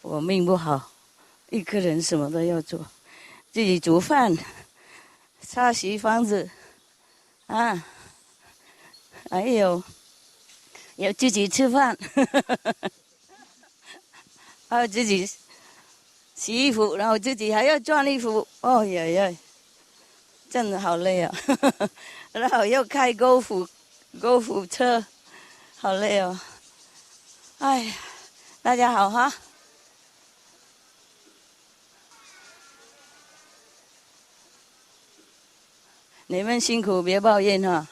我命不好，一个人什么都要做，自己煮饭、擦洗房子啊，还有要自己吃饭，还有自己洗衣服，然后自己还要穿衣服。哦呀呀，真的好累啊！然后又开高尔夫车，好累哦。哎呀，大家好哈。你们辛苦别抱怨哈，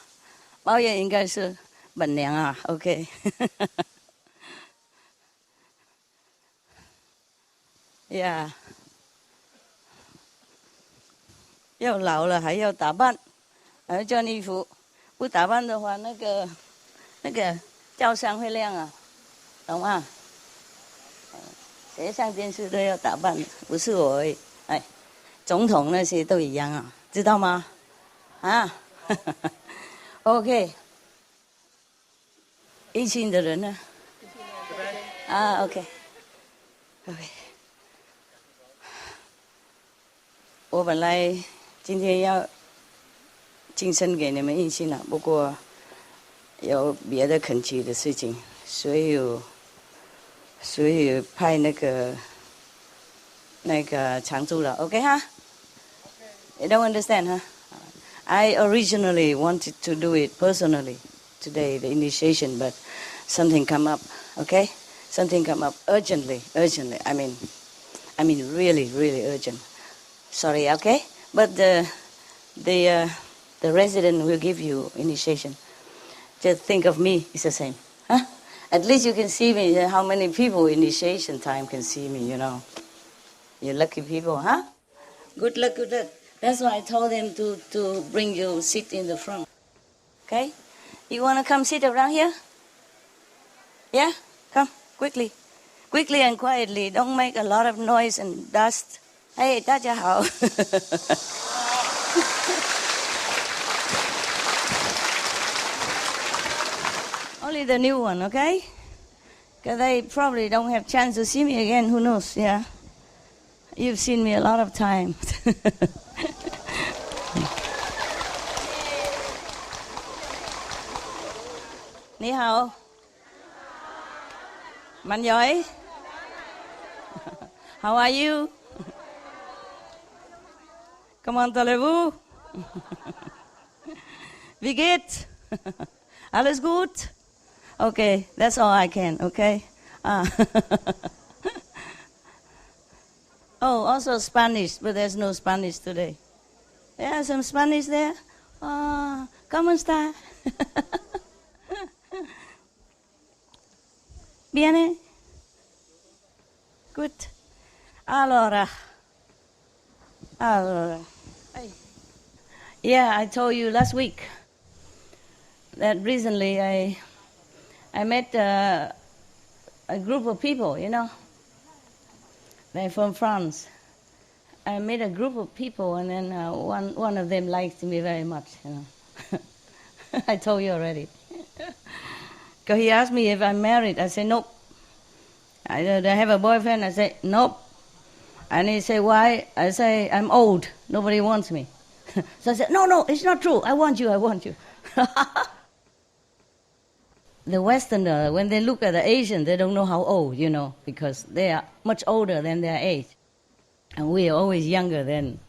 抱怨应该是本娘啊。OK 呀，要老了还要打扮，还要穿衣服，不打扮的话，那个照相会亮啊，懂吗？谁上电视都要打扮，不是我而已。哎，总统那些都一样啊，知道吗？啊，OK， 一心的人呢？啊，OK， 我本来今天要晋升给你们一心了，不过有别的恳切的事情，所以派那个常驻了 ，OK 哈？ You don't understand, huh? I originally wanted to do it personally today, the initiation, but something come up, okay? Something come up urgently. I mean, really, really urgent. Sorry, okay? But the resident will give you initiation. Just think of me, it's the same, huh? At least you can see me. How many people initiation time can see me, you know? You lucky people, huh? Good luck, good luck. That's why I told them to bring you sit in the front. Okay? You want to come sit around here? Yeah? Come, quickly. Quickly and quietly. Don't make a lot of noise and dust. Hey, 大家好。Only the new one, okay? Because they probably don't have chance to see me again. Who knows? Yeah. You've seen me a lot of times. 你好，Mạnh giỏi. How are you? Comment allez-vous? Wie geht's? Alles gut? Okay, that's all I can, okay? Oh, also Spanish, but there's no Spanish today. Yeah, some Spanish there. ¿Cómo está? Viene? Good. Allora. Yeah, I told you last week that recently I met a group of people, you know. They're from France. I met a group of people, and then one of them liked me very much, you know. I told you already. Because he asked me if I'm married. I said, nope. I have a boyfriend. I said, nope. And he said, why? I say, I'm old. Nobody wants me. So I said, no, it's not true. I want you. The Westerner, when they look at the Asian, they don't know how old, you know, because they are much older than their age. And we are always younger than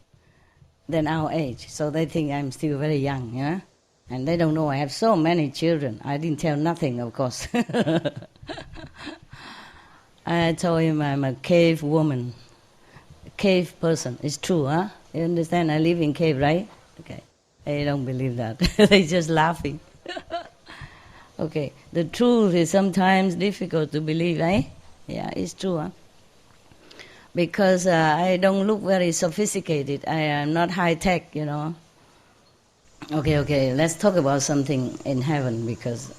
our age. So they think I'm still very young, you know. And they don't know I have so many children. I didn't tell nothing, of course. I told him I'm a cave woman, cave person. It's true, huh? You understand? I live in cave, right? Okay. They don't believe that. They're just laughing. Okay. The truth is sometimes difficult to believe, eh? Yeah, it's true, huh? Because I don't look very sophisticated. I am not high-tech, you know. Okay, let's talk about something in heaven, because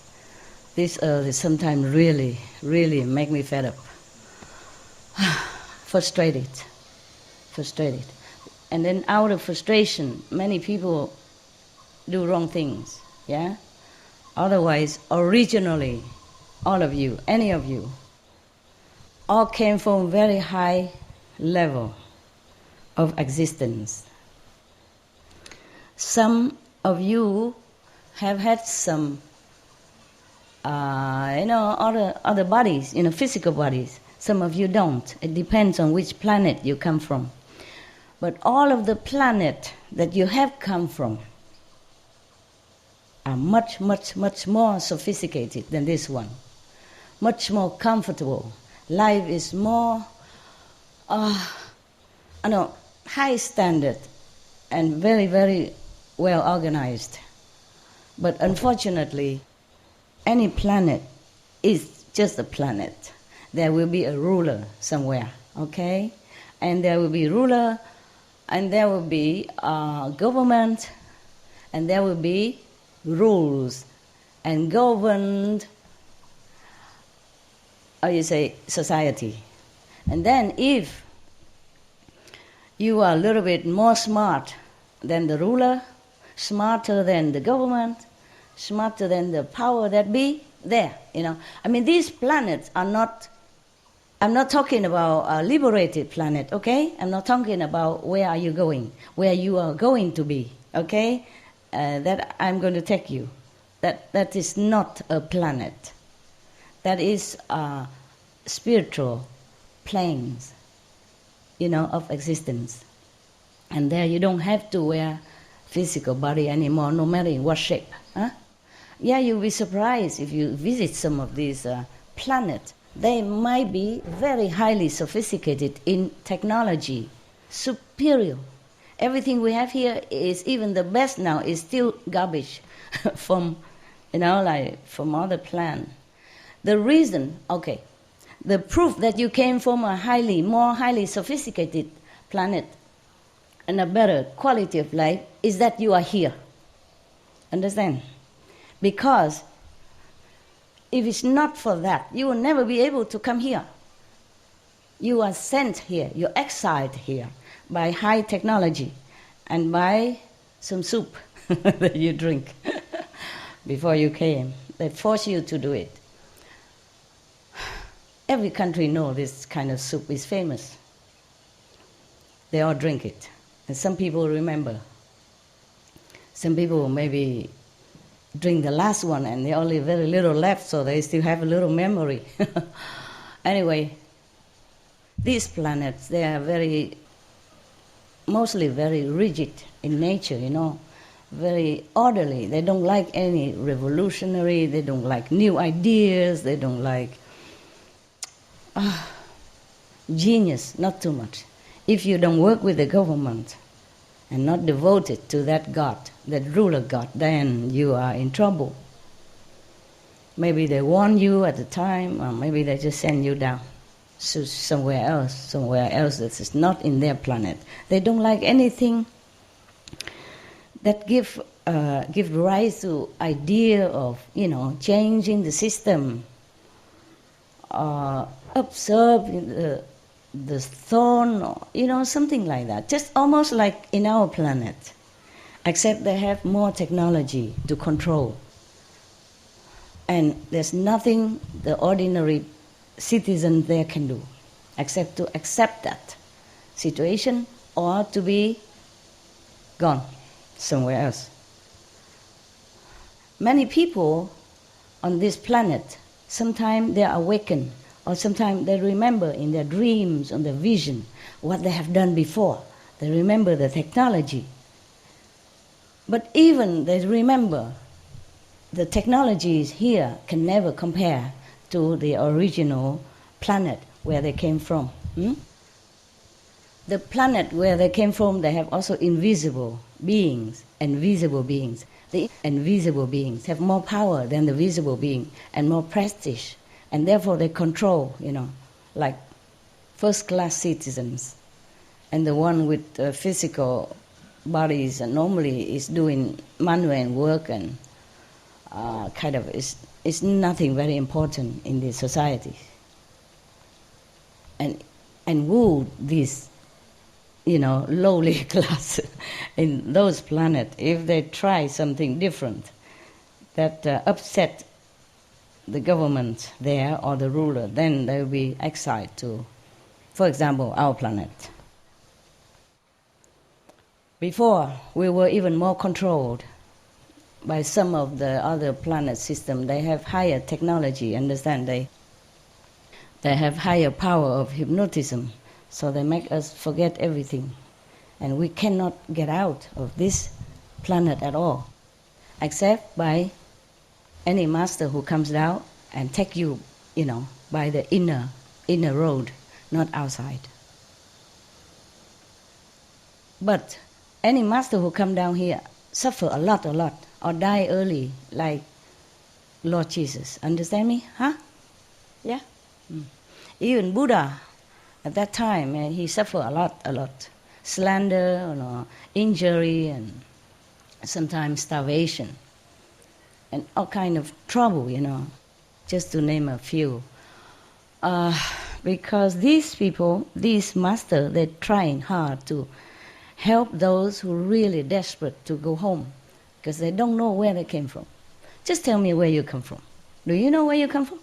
this earth is sometimes really, really make me fed up. Frustrated. And then out of frustration, many people do wrong things, yeah? Otherwise, originally, all of you, any of you, all came from very high level of existence. Some of you have had some, other bodies, physical bodies. Some of you don't. It depends on which planet you come from. But all of the planets that you have come from are much, much, much more sophisticated than this one. Much more comfortable. Life is more, high standard and very, very well organized. But unfortunately, any planet is just a planet. There will be a ruler somewhere, okay? And there will be ruler, and there will be government, and there will be rules and governed, society. And then if you are a little bit more smart than the ruler, smarter than the government, smarter than the power that be, there, these planets are not, I'm not talking about a liberated planet, okay? I'm not talking about where are you going, where you are going to be, okay? That I'm going to take you. That is not a planet. That is spiritual planes, of existence. And there you don't have to wear physical body anymore, no matter in what shape. Huh? Yeah, you'll be surprised if you visit some of these planets. They might be very highly sophisticated in technology, superior. Everything we have here is, even the best now, is still garbage from, from other planets. The reason, the proof that you came from a more highly sophisticated planet and a better quality of life is that you are here. Understand? Because if it's not for that, you will never be able to come here. You are sent here, you're exiled here by high technology and by some soup that you drink before you came. They force you to do it. Every country knows this kind of soup is famous. They all drink it. And some people remember. Some people maybe drink the last one and they only very little left, so they still have a little memory. Anyway, these planets, they are mostly very rigid in nature, very orderly. They don't like any revolutionary, they don't like new ideas, they don't like genius, not too much. If you don't work with the government and not devoted to that God, that ruler God, then you are in trouble. Maybe they warn you at the time, or maybe they just send you down to somewhere else that is not in their planet. They don't like anything that give rise to idea of, changing the system, observe the thorn, something like that. Just almost like in our planet, except they have more technology to control. And there's nothing the ordinary citizen there can do, except to accept that situation or to be gone somewhere else. Many people on this planet, sometimes they are awakened, or sometimes they remember in their dreams, on their vision, what they have done before. They remember the technology. But even they remember, the technologies here can never compare to the original planet where they came from. The planet where they came from, they have also invisible beings and visible beings. The invisible beings have more power than the visible being and more prestige. And therefore they control, like first-class citizens. And the one with physical bodies normally is doing manual work and is nothing very important in this society. And would this, lowly class in those planets, if they try something different that upset the government there or the ruler, then they will be exiled to, for example, our planet. Before, we were even more controlled by some of the other planet system. They have higher technology, understand? They have higher power of hypnotism, so they make us forget everything. And we cannot get out of this planet at all, except by any master who comes down and take you, by the inner road, not outside. But any master who come down here suffer a lot, or die early, like Lord Jesus. Understand me? Huh? Yeah? Even Buddha, at that time, he suffered a lot. Slander, injury, and sometimes starvation. And all kind of trouble, just to name a few. Because these people, these masters, they're trying hard to help those who are really desperate to go home, because they don't know where they came from. Just tell me where you come from. Do you know where you come from?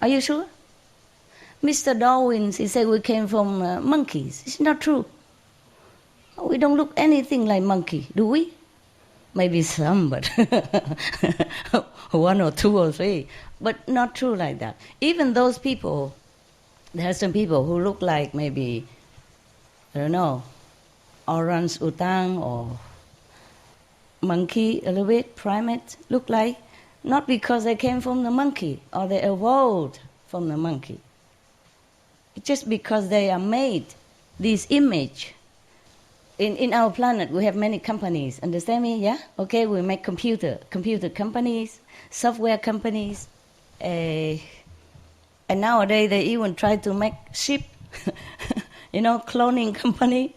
Are you sure? Mr. Darwin, he said we came from monkeys. It's not true. We don't look anything like monkey, do we? Maybe some, but one or two or three. But not true like that. Even those people, there are some people who look like maybe, I don't know, orang-utan or monkey a little bit, primate, look like, not because they came from the monkey or they evolved from the monkey. It's just because they are made this image. In our planet, we have many companies. Understand me? Yeah? Okay, we make computer companies, software companies. And nowadays, they even try to make ship, cloning company.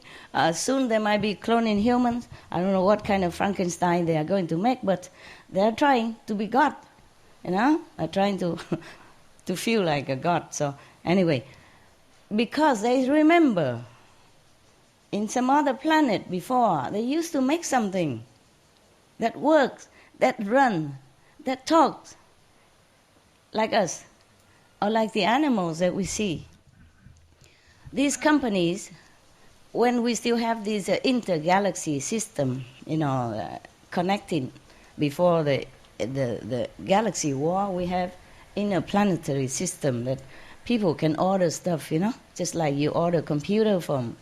Soon they might be cloning humans. I don't know what kind of Frankenstein they are going to make, but they are trying to be God. They're trying to feel like a God. So anyway, because they remember in some other planet before, they used to make something that works, that runs, that talks, like us, or like the animals that we see. These companies, when we still have this inter-galaxy system, connecting before the galaxy war, we have interplanetary system that people can order stuff, just like you order computer from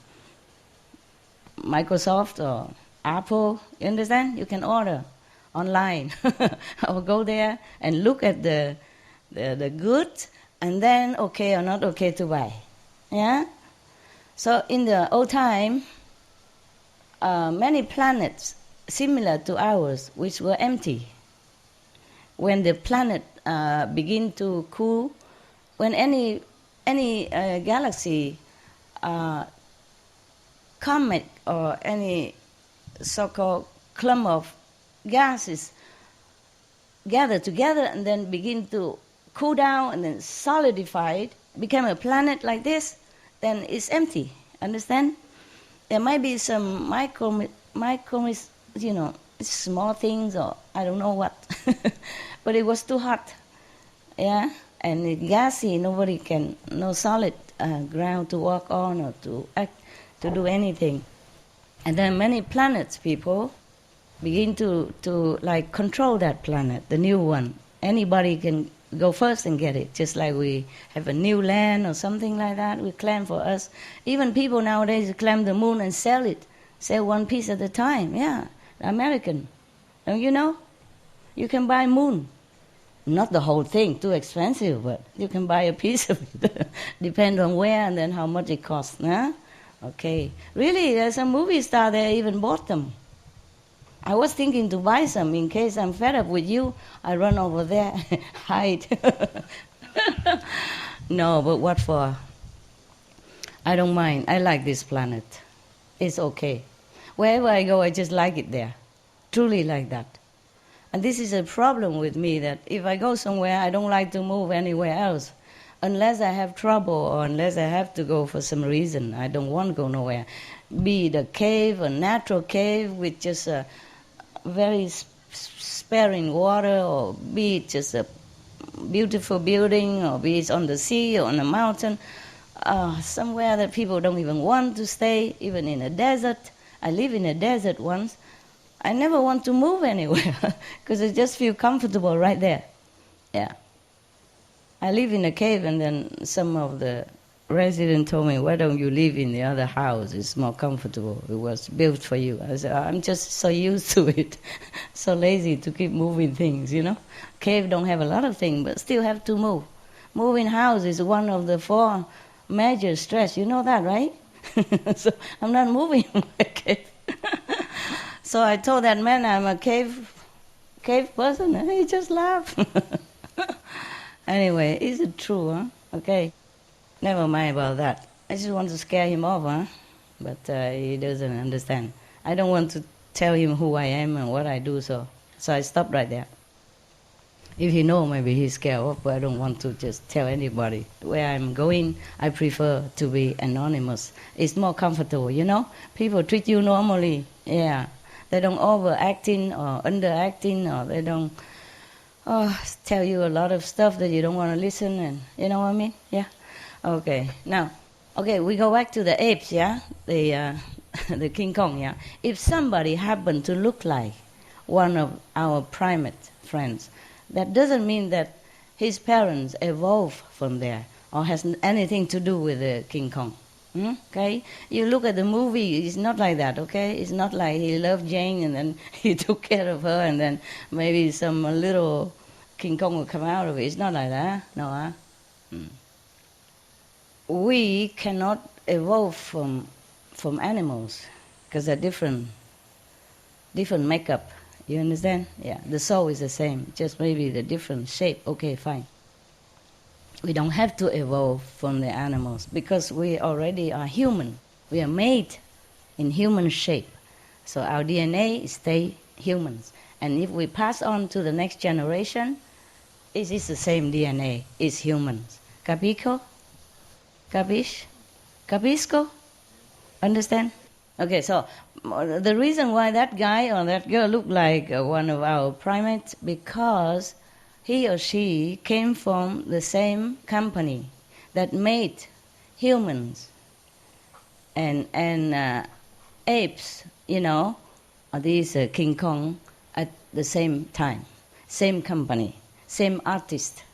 Microsoft or Apple, you understand? You can order online or go there and look at the goods and then okay or not okay to buy. Yeah? So in the old time, many planets similar to ours, which were empty, when the planet begin to cool, when any galaxy comet or any so-called clump of gases gather together and then begin to cool down and then solidify, become a planet like this, then it's empty. Understand? There might be some micro, small things or I don't know what, but it was too hot, yeah. And it's gassy. Nobody can, no solid ground to walk on or to act, to do anything. And then many planets people begin to control that planet, the new one. Anybody can go first and get it, just like we have a new land or something like that, we claim for us. Even people nowadays claim the moon and sell one piece at a time, yeah, American. Don't you know? You can buy moon. Not the whole thing, too expensive, but you can buy a piece of it. Depend on where and then how much it costs, huh? Okay. Really, there's a movie star there even bought them. I was thinking to buy some in case I'm fed up with you. I run over there, hide. No, but what for? I don't mind. I like this planet. It's okay. Wherever I go, I just like it there. Truly like that. And this is a problem with me, that if I go somewhere, I don't like to move anywhere else. Unless I have trouble or unless I have to go for some reason, I don't want to go nowhere. Be it a cave, a natural cave with just a very sparing water, or be it just a beautiful building, or be it on the sea or on a mountain, somewhere that people don't even want to stay, even in a desert. I live in a desert once. I never want to move anywhere because I just feel comfortable right there. Yeah. I live in a cave, and then some of the residents told me, why don't you live in the other house? It's more comfortable. It was built for you. I said, I'm just so used to it, so lazy to keep moving things, you know. Cave don't have a lot of things, but still have to move. Moving house is one of the 4 major stress. You know that, right? So I'm not moving in my cave. So I told that man I'm a cave person, and he just laughed. Anyway, is it true, huh? Okay. Never mind about that. I just want to scare him off, huh? But he doesn't understand. I don't want to tell him who I am and what I do, so I stopped right there. If he knows, maybe he's scared off, but I don't want to just tell anybody. Where I'm going, I prefer to be anonymous. It's more comfortable, you know? People treat you normally, yeah. They don't overacting or underacting, or they don't tell you a lot of stuff that you don't want to listen, and you know what I mean? Yeah? Okay, now, we go back to the apes, yeah? The King Kong, yeah? If somebody happened to look like one of our primate friends, that doesn't mean that his parents evolved from there or has anything to do with the King Kong. Okay? You look at the movie, it's not like that, okay? It's not like he loved Jane and then he took care of her and then maybe some little King Kong will come out of it. It's not like that, no, huh? We cannot evolve from animals because they're different makeup. You understand? Yeah, the soul is the same, just maybe the different shape. Okay, fine. We don't have to evolve from the animals because we already are human. We are made in human shape. So our DNA stay humans. And if we pass on to the next generation, it is the same DNA, it's humans. Capico? Capish? Capisco? Understand? Okay, so the reason why that guy or that girl looked like one of our primates, because he or she came from the same company that made humans and apes, you know, these King Kong at the same time, same company, same artists.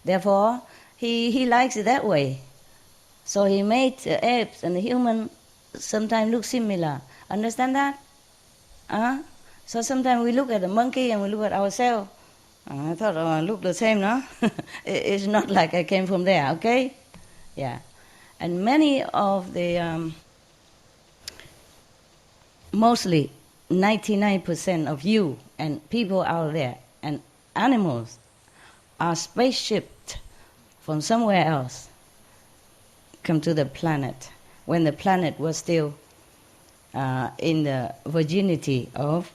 Therefore, he likes it that way. So he made the apes and the human sometimes look similar. Understand that? So sometimes we look at the monkey and we look at ourselves. I thought, I look the same, no? It's not like I came from there, okay? Yeah. And many of the, mostly 99% of you and people out there and animals are spaceshipped from somewhere else, come to the planet, when the planet was still in the virginity of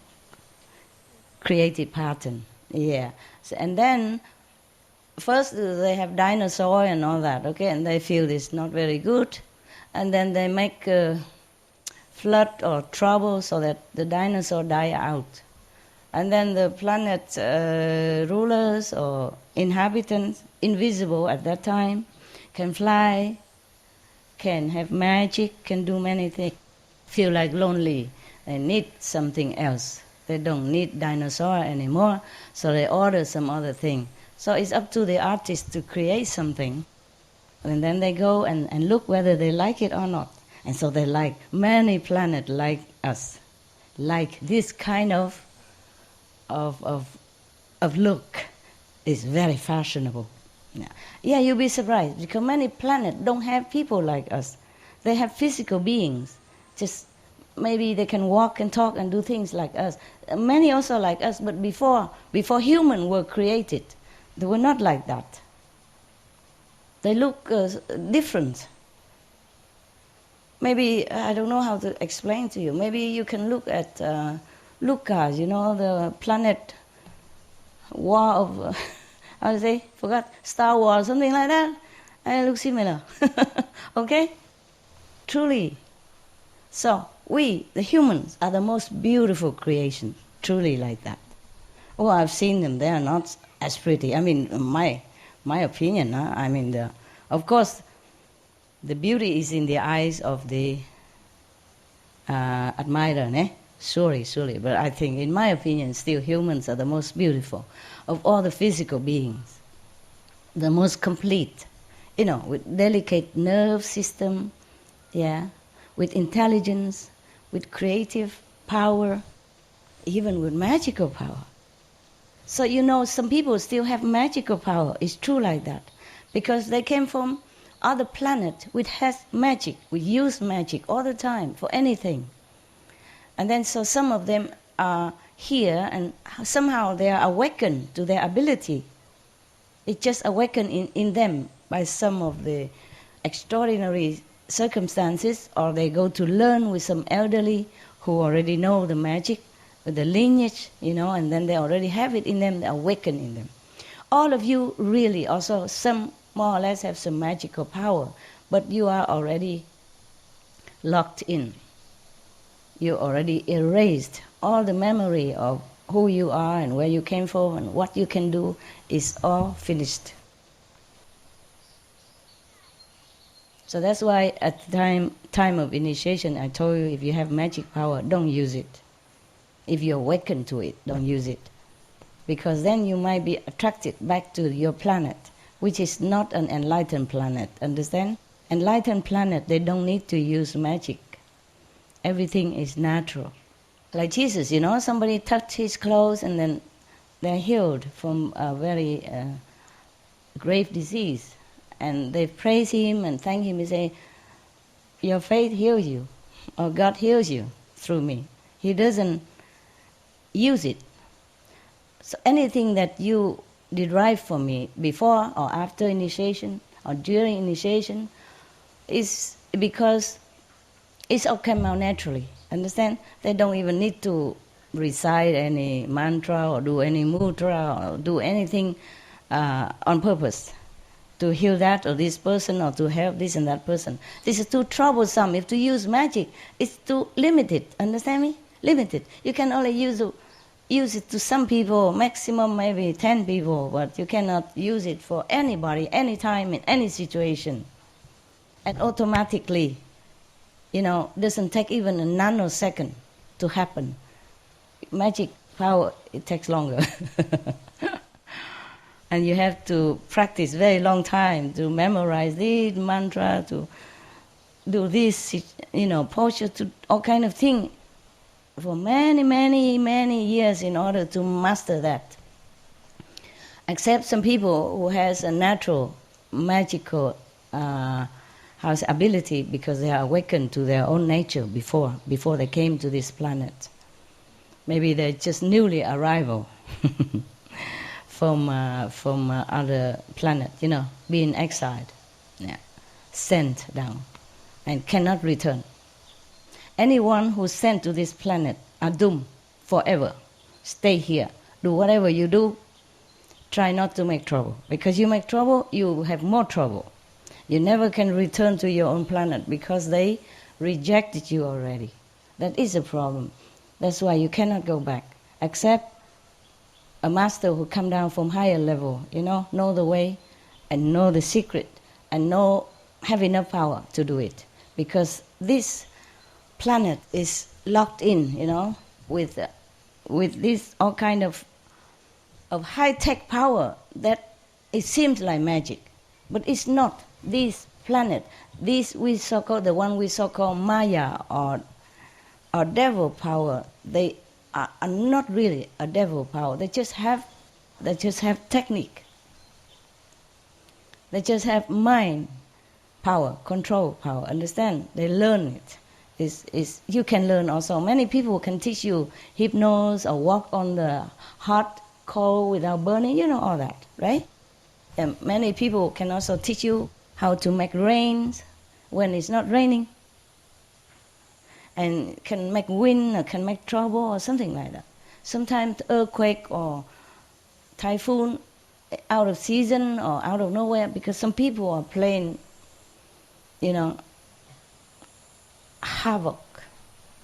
created pattern. Yeah. So, and then first they have dinosaur and all that, okay, and they feel it's not very good, and then they make flood or trouble so that the dinosaur die out. And then the planet rulers or inhabitants, invisible at that time, can fly, can have magic, can do many things, feel like lonely, they need something else. They don't need dinosaur anymore, so they order some other thing. So it's up to the artist to create something, and then they go and look whether they like it or not. And so they like many planets like us, like this kind of look is very fashionable. Yeah, you'll be surprised because many planets don't have people like us. They have physical beings. Just maybe they can walk and talk and do things like us. Many also like us, but before humans were created, they were not like that. They look different. Maybe, I don't know how to explain to you. Maybe you can look at Lucas, you know, the planet war of, how to say, forgot, Star Wars, something like that. And it looks similar. Okay? Truly. So, we, the humans, are the most beautiful creation, truly like that. Oh, I've seen them. They are not as pretty. I mean, my opinion. I mean, of course, the beauty is in the eyes of the admirer, ne? Surely. But I think, in my opinion, still humans are the most beautiful of all the physical beings, the most complete. With delicate nerve system, with intelligence, with creative power, even with magical power. So some people still have magical power. It's true like that, because they came from other planet which has magic. We use magic all the time for anything. And then so some of them are here, and somehow they are awakened to their ability. It just awakened in them by some of the extraordinary circumstances, or they go to learn with some elderly who already know the magic, with the lineage, and then they already have it in them, they awaken in them. All of you really also, some more or less have some magical power, but you are already locked in. You already erased all the memory of who you are and where you came from and what you can do is all finished. So that's why at the time of initiation, I told you, if you have magic power, don't use it. If you awaken to it, don't use it. Because then you might be attracted back to your planet, which is not an enlightened planet, understand? Enlightened planet, they don't need to use magic. Everything is natural. Like Jesus, somebody touched his clothes and then they're healed from a very grave disease. And they praise him and thank him and say, your faith heals you, or God heals you through me. He doesn't use it. So anything that you derive from me before or after initiation or during initiation is because it's all come out naturally. Understand? They don't even need to recite any mantra or do any mudra or do anything on purpose to heal that or this person or to help this and that person. This is too troublesome. If to use magic, it's too limited. Understand me? Limited. You can only use it to some people, maximum maybe 10 people, but you cannot use it for anybody, anytime, in any situation. And automatically, doesn't take even a nanosecond to happen. Magic power, it takes longer. And you have to practice very long time to memorize this mantra, to do this, posture, to all kind of thing for many, many, many years in order to master that. Except some people who has a natural, magical ability because they are awakened to their own nature before they came to this planet. Maybe they're just newly arrival from other planet, being exiled, sent down, and cannot return. Anyone who's sent to this planet are doomed forever. Stay here. Do whatever you do. Try not to make trouble. Because you make trouble, you have more trouble. You never can return to your own planet because they rejected you already. That is a problem. That's why you cannot go back. Except a master who come down from higher level, know the way and know the secret and have enough power to do it. Because this planet is locked in, with this all kind of high-tech power that it seems like magic, but it's not. This planet, we so-called, the one we so-called Maya or devil power, they are not really a devil power. They just have technique. They just have mind power, control power. Understand? They learn it. You can learn also. Many people can teach you hypnosis or walk on the hot coal without burning. You know all that, right? And many people can also teach you how to make rains when it's not raining, and can make wind or can make trouble or something like that. Sometimes earthquake or typhoon out of season or out of nowhere, because some people are playing, havoc,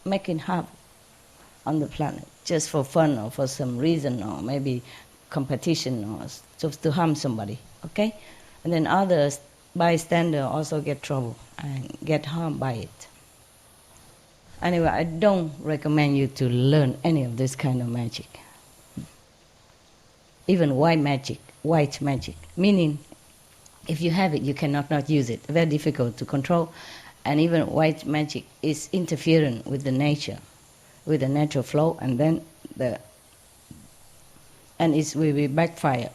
making havoc on the planet just for fun or for some reason, or maybe competition or just to harm somebody, okay? And then others, bystander, also get trouble and get harmed by it. Anyway, I don't recommend you to learn any of this kind of magic. Even white magic, meaning if you have it, you cannot not use it. Very difficult to control. And even white magic is interfering with the nature, with the natural flow, and then it will be backfire.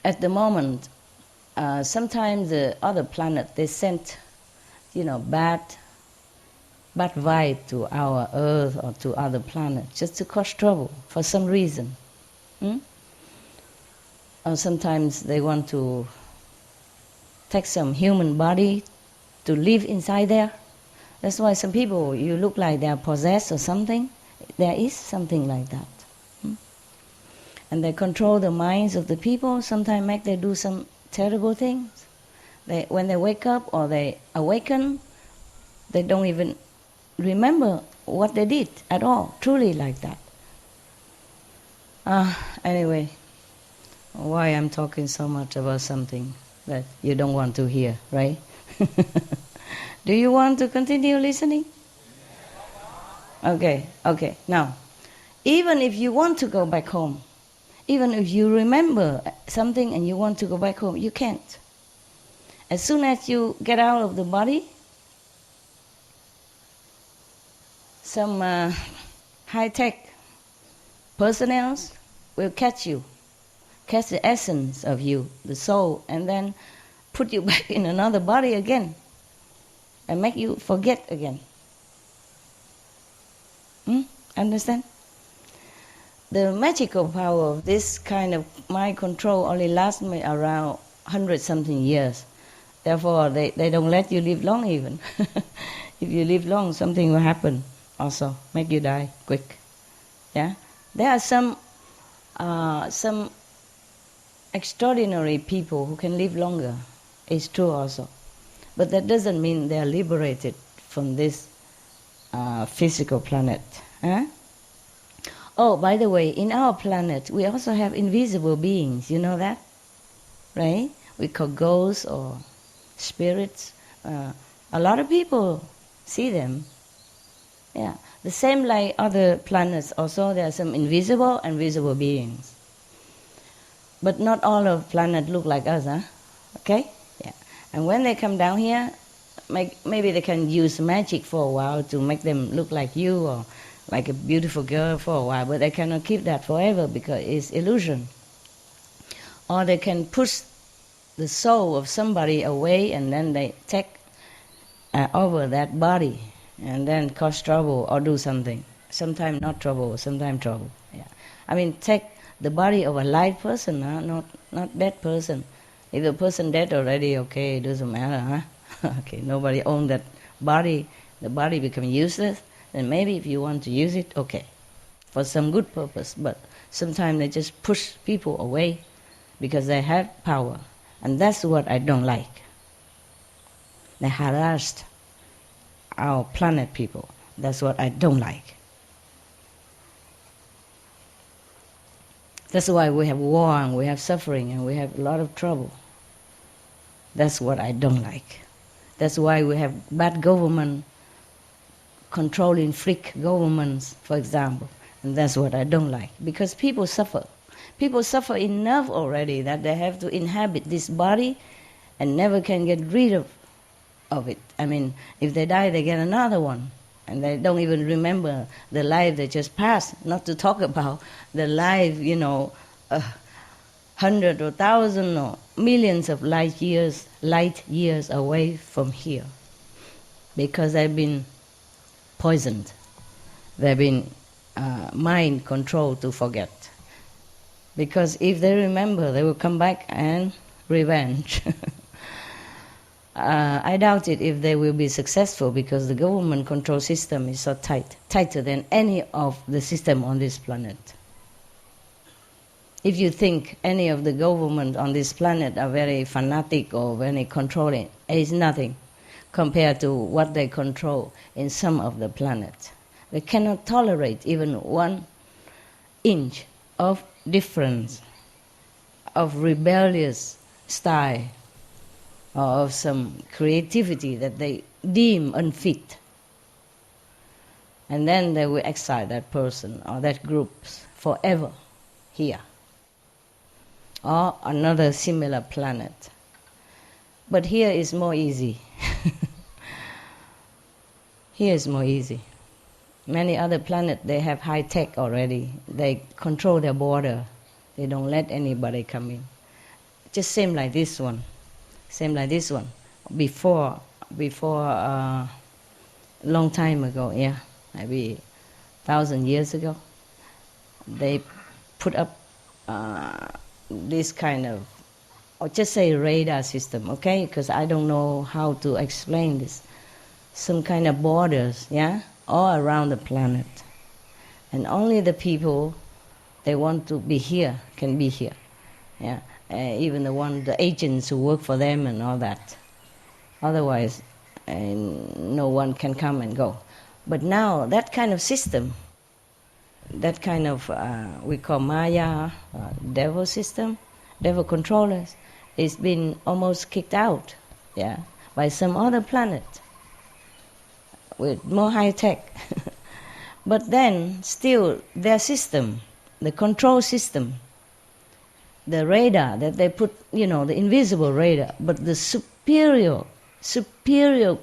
At the moment, sometimes the other planet, they send, bad vibe to our Earth or to other planets, just to cause trouble for some reason. Or sometimes they want to take some human body to live inside there. That's why some people, you look like they are possessed or something. There is something like that. And they control the minds of the people, sometimes make them do some terrible things. When they wake up or they awaken, they don't even remember what they did at all, truly like that. Anyway, why I'm talking so much about something that you don't want to hear, right? Do you want to continue listening? Okay. Now, even if you want to go back home, even if you remember something and you want to go back home, you can't. As soon as you get out of the body, some high-tech personnel will catch the essence of you, the soul, and then put you back in another body again and make you forget again. Understand? The magical power of this kind of mind control only lasts me around 100-something years. Therefore, they don't let you live long even. If you live long, something will happen also, make you die quick. Yeah? There are some extraordinary people who can live longer. It's true also. But that doesn't mean they are liberated from this physical planet. Huh? Oh, by the way, in our planet, we also have invisible beings. You know that? Right? We call ghosts or spirits. A lot of people see them. Yeah. The same like other planets also, there are some invisible and visible beings. But not all of planets look like us, huh? Okay? Yeah. And when they come down here, maybe they can use magic for a while to make them look like you or like a beautiful girl for a while, but they cannot keep that forever because it's illusion. Or they can push the soul of somebody away and then they take over that body and then cause trouble or do something. Sometimes not trouble, sometimes trouble. Yeah. I mean, take the body of a live person, not dead person. If the person dead already, okay, it doesn't matter, huh? Okay, nobody owns that body. The body becomes useless. Then maybe if you want to use it, okay, for some good purpose. But sometimes they just push people away because they have power. And that's what I don't like. They harassed our planet people. That's what I don't like. That's why we have war and we have suffering and we have a lot of trouble. That's what I don't like. That's why we have bad government, controlling freak governments, for example. And that's what I don't like. Because people suffer. People suffer enough already that they have to inhabit this body and never can get rid of it. I mean, if they die, they get another one. And they don't even remember the life they just passed, not to talk about the life, 100 or 1,000 or millions of light years away from here. Because they've been poisoned. They've been mind controlled to forget. Because if they remember, they will come back and revenge. I doubt it if they will be successful because the government control system is so tight, tighter than any of the system on this planet. If you think any of the government on this planet are very fanatic or very controlling, it is nothing compared to what they control in some of the planets. They cannot tolerate even 1 inch of difference, of rebellious style, or of some creativity that they deem unfit. And then they will exile that person or that group forever here, or another similar planet. But here is more easy. Here is more easy. Many other planets, they have high tech already. They control their border. They don't let anybody come in. Just same like this one. Same like this one. Before long time ago, yeah, maybe 1,000 years ago, they put up this kind of, or just say radar system, okay? Because I don't know how to explain this. Some kind of borders, yeah, all around the planet. And only the people they want to be here can be here, yeah. Even the agents who work for them and all that. Otherwise, no one can come and go. But now that kind of system, that kind of we call Maya, devil system, devil controllers, is been almost kicked out, yeah, by some other planet with more high tech. But then still their system, the control system, the radar that they put, the invisible radar, but the superior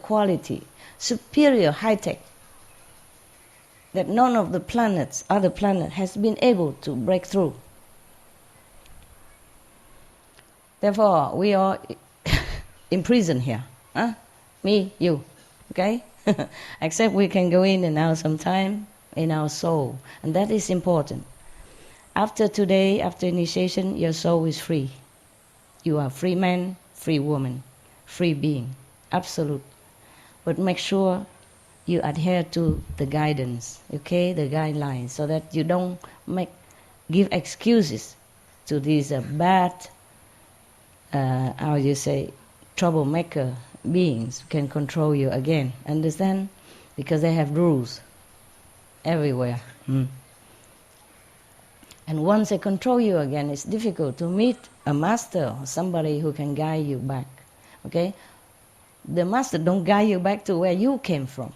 quality, superior high tech, that none of the other planet has been able to break through. Therefore, we are imprisoned here. Me, you, okay? Except we can go in and out sometime in our soul, and that is important. After today, after initiation, your soul is free. You are free man, free woman, free being, absolute. But make sure you adhere to the guidance, okay, the guidelines, so that you don't give excuses to these bad, troublemaker beings who can control you again. Understand? Because they have rules everywhere. And once they control you again, it's difficult to meet a master or somebody who can guide you back. Okay? The master don't guide you back to where you came from.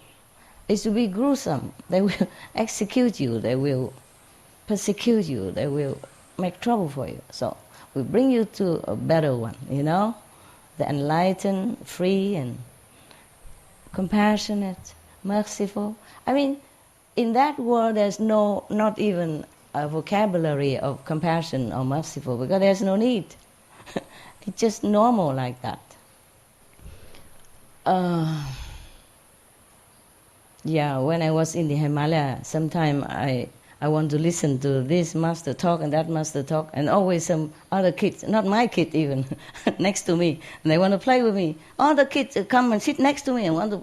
It's to be gruesome. They will execute you. They will persecute you. They will make trouble for you. So we bring you to a better one, the enlightened, free, and compassionate, merciful. I mean, in that world, there's not even a vocabulary of compassion or merciful, because there's no need. It's just normal like that. When I was in the Himalaya, sometime I want to listen to this master talk and that master talk, and always some other kids, not my kid even, next to me, and they want to play with me. All the kids come and sit next to me and want to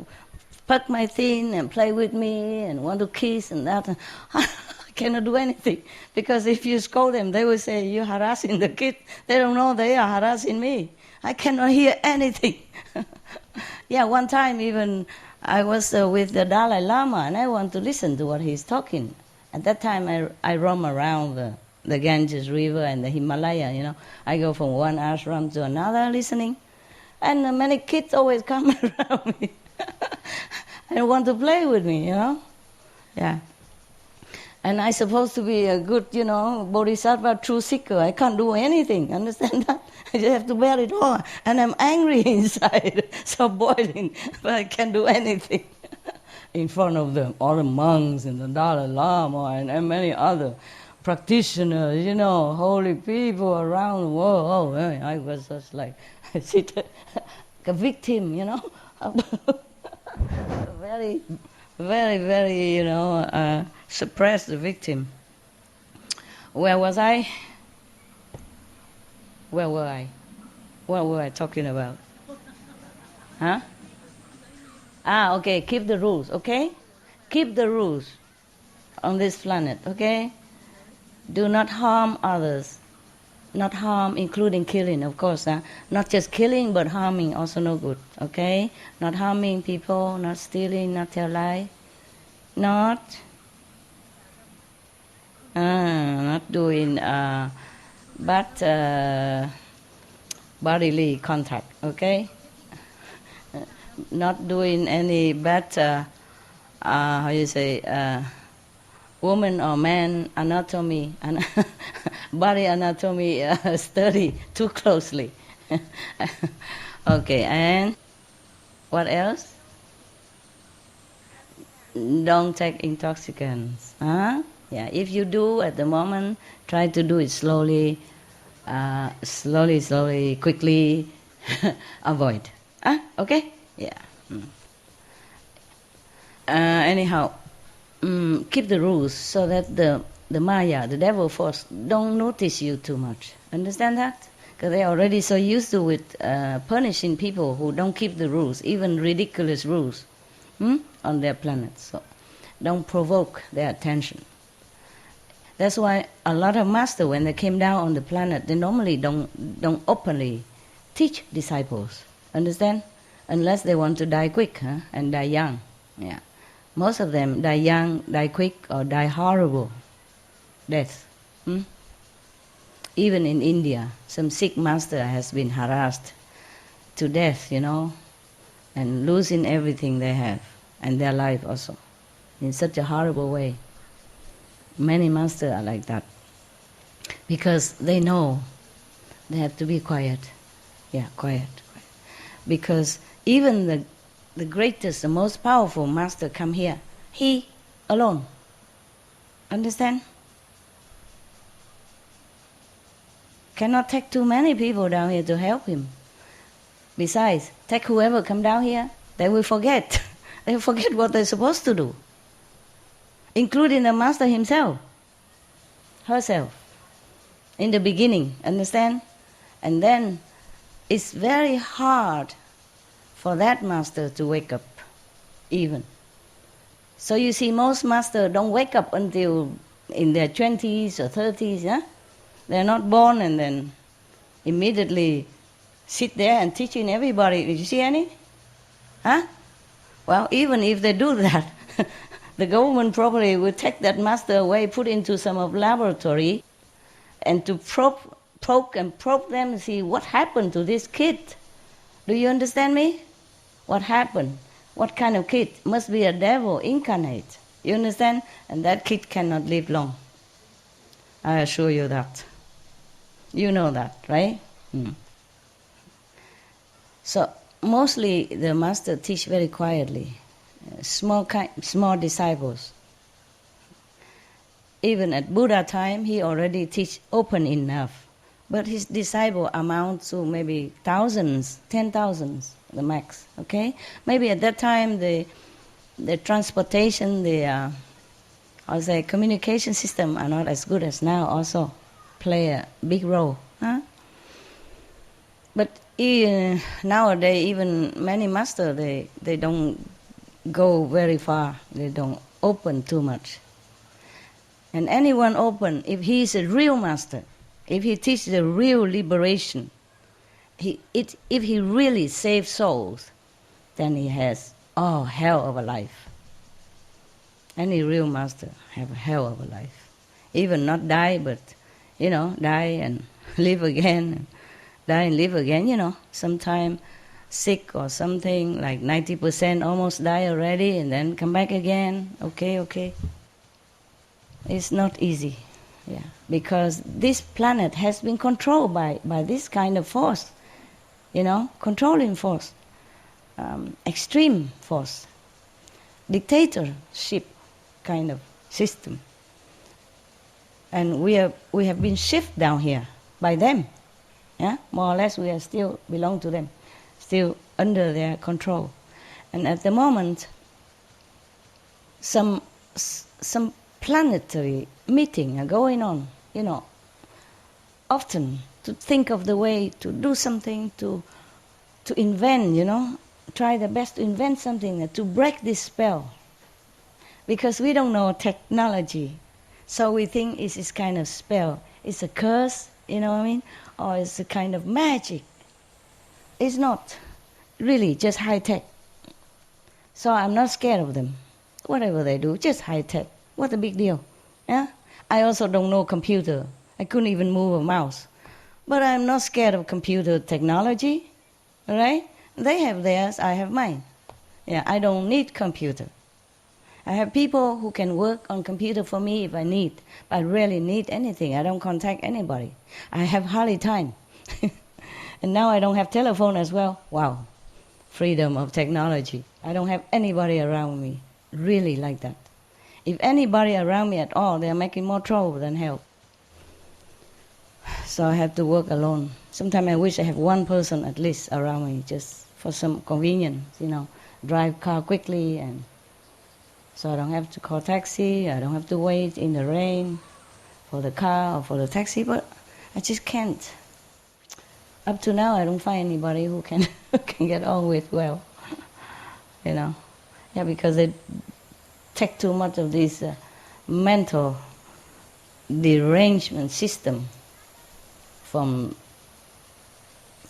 pluck my thing and play with me and want to kiss and that. I cannot do anything, because if you scold them, they will say, you're harassing the kid. They don't know they are harassing me. I cannot hear anything. One time even I was with the Dalai Lama, and I want to listen to what he's talking. At that time I roam around the Ganges River and the Himalaya, I go from one ashram to another listening. And many kids always come around me and want to play with me, Yeah. And I'm supposed to be a good, bodhisattva, true seeker. I can't do anything, understand that? I just have to bear it all. And I'm angry inside, so boiling, but I can't do anything. In front of them, all the monks and the Dalai Lama and many other practitioners, holy people around the world. Oh, I was just like, I sit like a victim, very, very, very, suppressed the victim. Where was I? Where were I? What were I talking about? Huh? Okay, keep the rules, okay? Keep the rules on this planet, okay? Do not harm others. Not harm, including killing, of course. Not just killing, but harming, also no good, okay? Not harming people, not stealing, not tell lie. Not Not doing bad bodily contact, okay? Not doing any bad, how you say, woman or man anatomy, body anatomy study too closely. Okay, and what else? Don't take intoxicants. Huh? Yeah, if you do at the moment, try to do it slowly, quickly. Avoid. Okay? Yeah. Anyhow, keep the rules so that the Maya, the devil force, don't notice you too much. Understand that? Because they're already so used to with punishing people who don't keep the rules, even ridiculous rules, on their planet. So don't provoke their attention. That's why a lot of masters, when they came down on the planet, they normally don't openly teach disciples. Understand? Unless they want to die quick and die young. Yeah. Most of them die young, die quick, or die horrible death. Even in India, some Sikh master has been harassed to death, and losing everything they have, and their life also, in such a horrible way. Many masters are like that. Because they know they have to be quiet. Yeah, quiet. Because even the greatest, the most powerful master come here, he alone. Understand? Cannot take too many people down here to help him. Besides, take whoever come down here, they will forget. They will forget what they're supposed to do. Including the master himself, herself, in the beginning, understand? And then it's very hard for that master to wake up, even. So you see, most masters don't wake up until in their 20s or 30s, yeah? They're not born and then immediately sit there and teaching everybody. Did you see any? Huh? Well, even if they do that, the government probably will take that master away, put into some of laboratory, and to poke them and see what happened to this kid. Do you understand me? What happened? What kind of kid? Must be a devil incarnate. You understand? And that kid cannot live long. I assure you that. You know that, right? So mostly the master teach very quietly. Small disciples. Even at Buddha time, he already teach open enough. But his disciple amount to maybe thousands, 10,000s, the max. Okay, maybe at that time the transportation, the communication system are not as good as now. Also, play a big role. But nowadays, even many masters they don't go very far. They don't open too much. And anyone open, if he is a real master, if he teaches the real liberation, if he really saves souls, then he has hell of a life. Any real master have a hell of a life. Even not die, but die and live again, die and live again. Sometime sick or something, like 90% almost die already, and then come back again. Okay. It's not easy, because this planet has been controlled by this kind of force, controlling force, extreme force, dictatorship kind of system. And we have been shifted down here by them, more or less we are still belong to them, still under their control. And at the moment, some planetary meeting are going on, often to think of the way to do something, to invent, try the best to invent something to break this spell. Because we don't know technology, so we think it's this kind of spell. It's a curse, or it's a kind of magic. It's not really just high tech. So I'm not scared of them. Whatever they do, just high tech. What a big deal, I also don't know computer. I couldn't even move a mouse. But I'm not scared of computer technology, right? They have theirs, I have mine. Yeah, I don't need computer. I have people who can work on computer for me if I need. But I rarely need anything. I don't contact anybody. I have hardly time. And now I don't have telephone as well. Wow, freedom of technology. I don't have anybody around me, really like that. If anybody around me at all, they're making more trouble than help. So I have to work alone. Sometimes I wish I have one person at least around me, just for some convenience, drive car quickly, and so I don't have to call taxi, I don't have to wait in the rain for the car or for the taxi, but I just can't. Up to now, I don't find anybody who can get on with well, Yeah, because they take too much of this mental derangement system from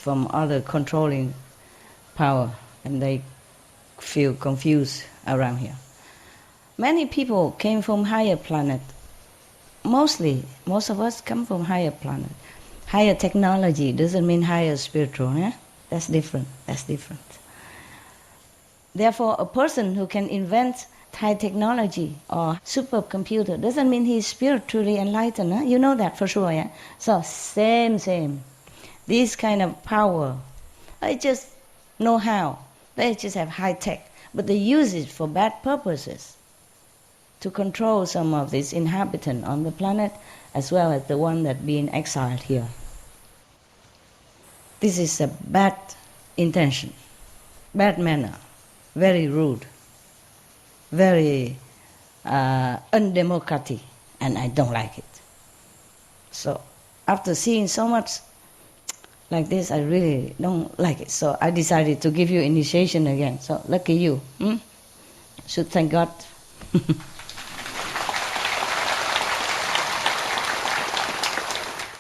other controlling power, and they feel confused around here. Many people came from higher planet. Most of us come from higher planet. Higher technology doesn't mean higher spiritual. That's different. Therefore, a person who can invent high technology or supercomputer doesn't mean he's spiritually enlightened. You know that for sure. Yeah. So same. This kind of power, they just know how. They just have high tech, but they use it for bad purposes to control some of these inhabitants on the planet, as well as the one that being exiled here. This is a bad intention, bad manner, very rude, very undemocratic, and I don't like it. So after seeing so much like this, I really don't like it. So I decided to give you initiation again. So lucky you. Should thank God.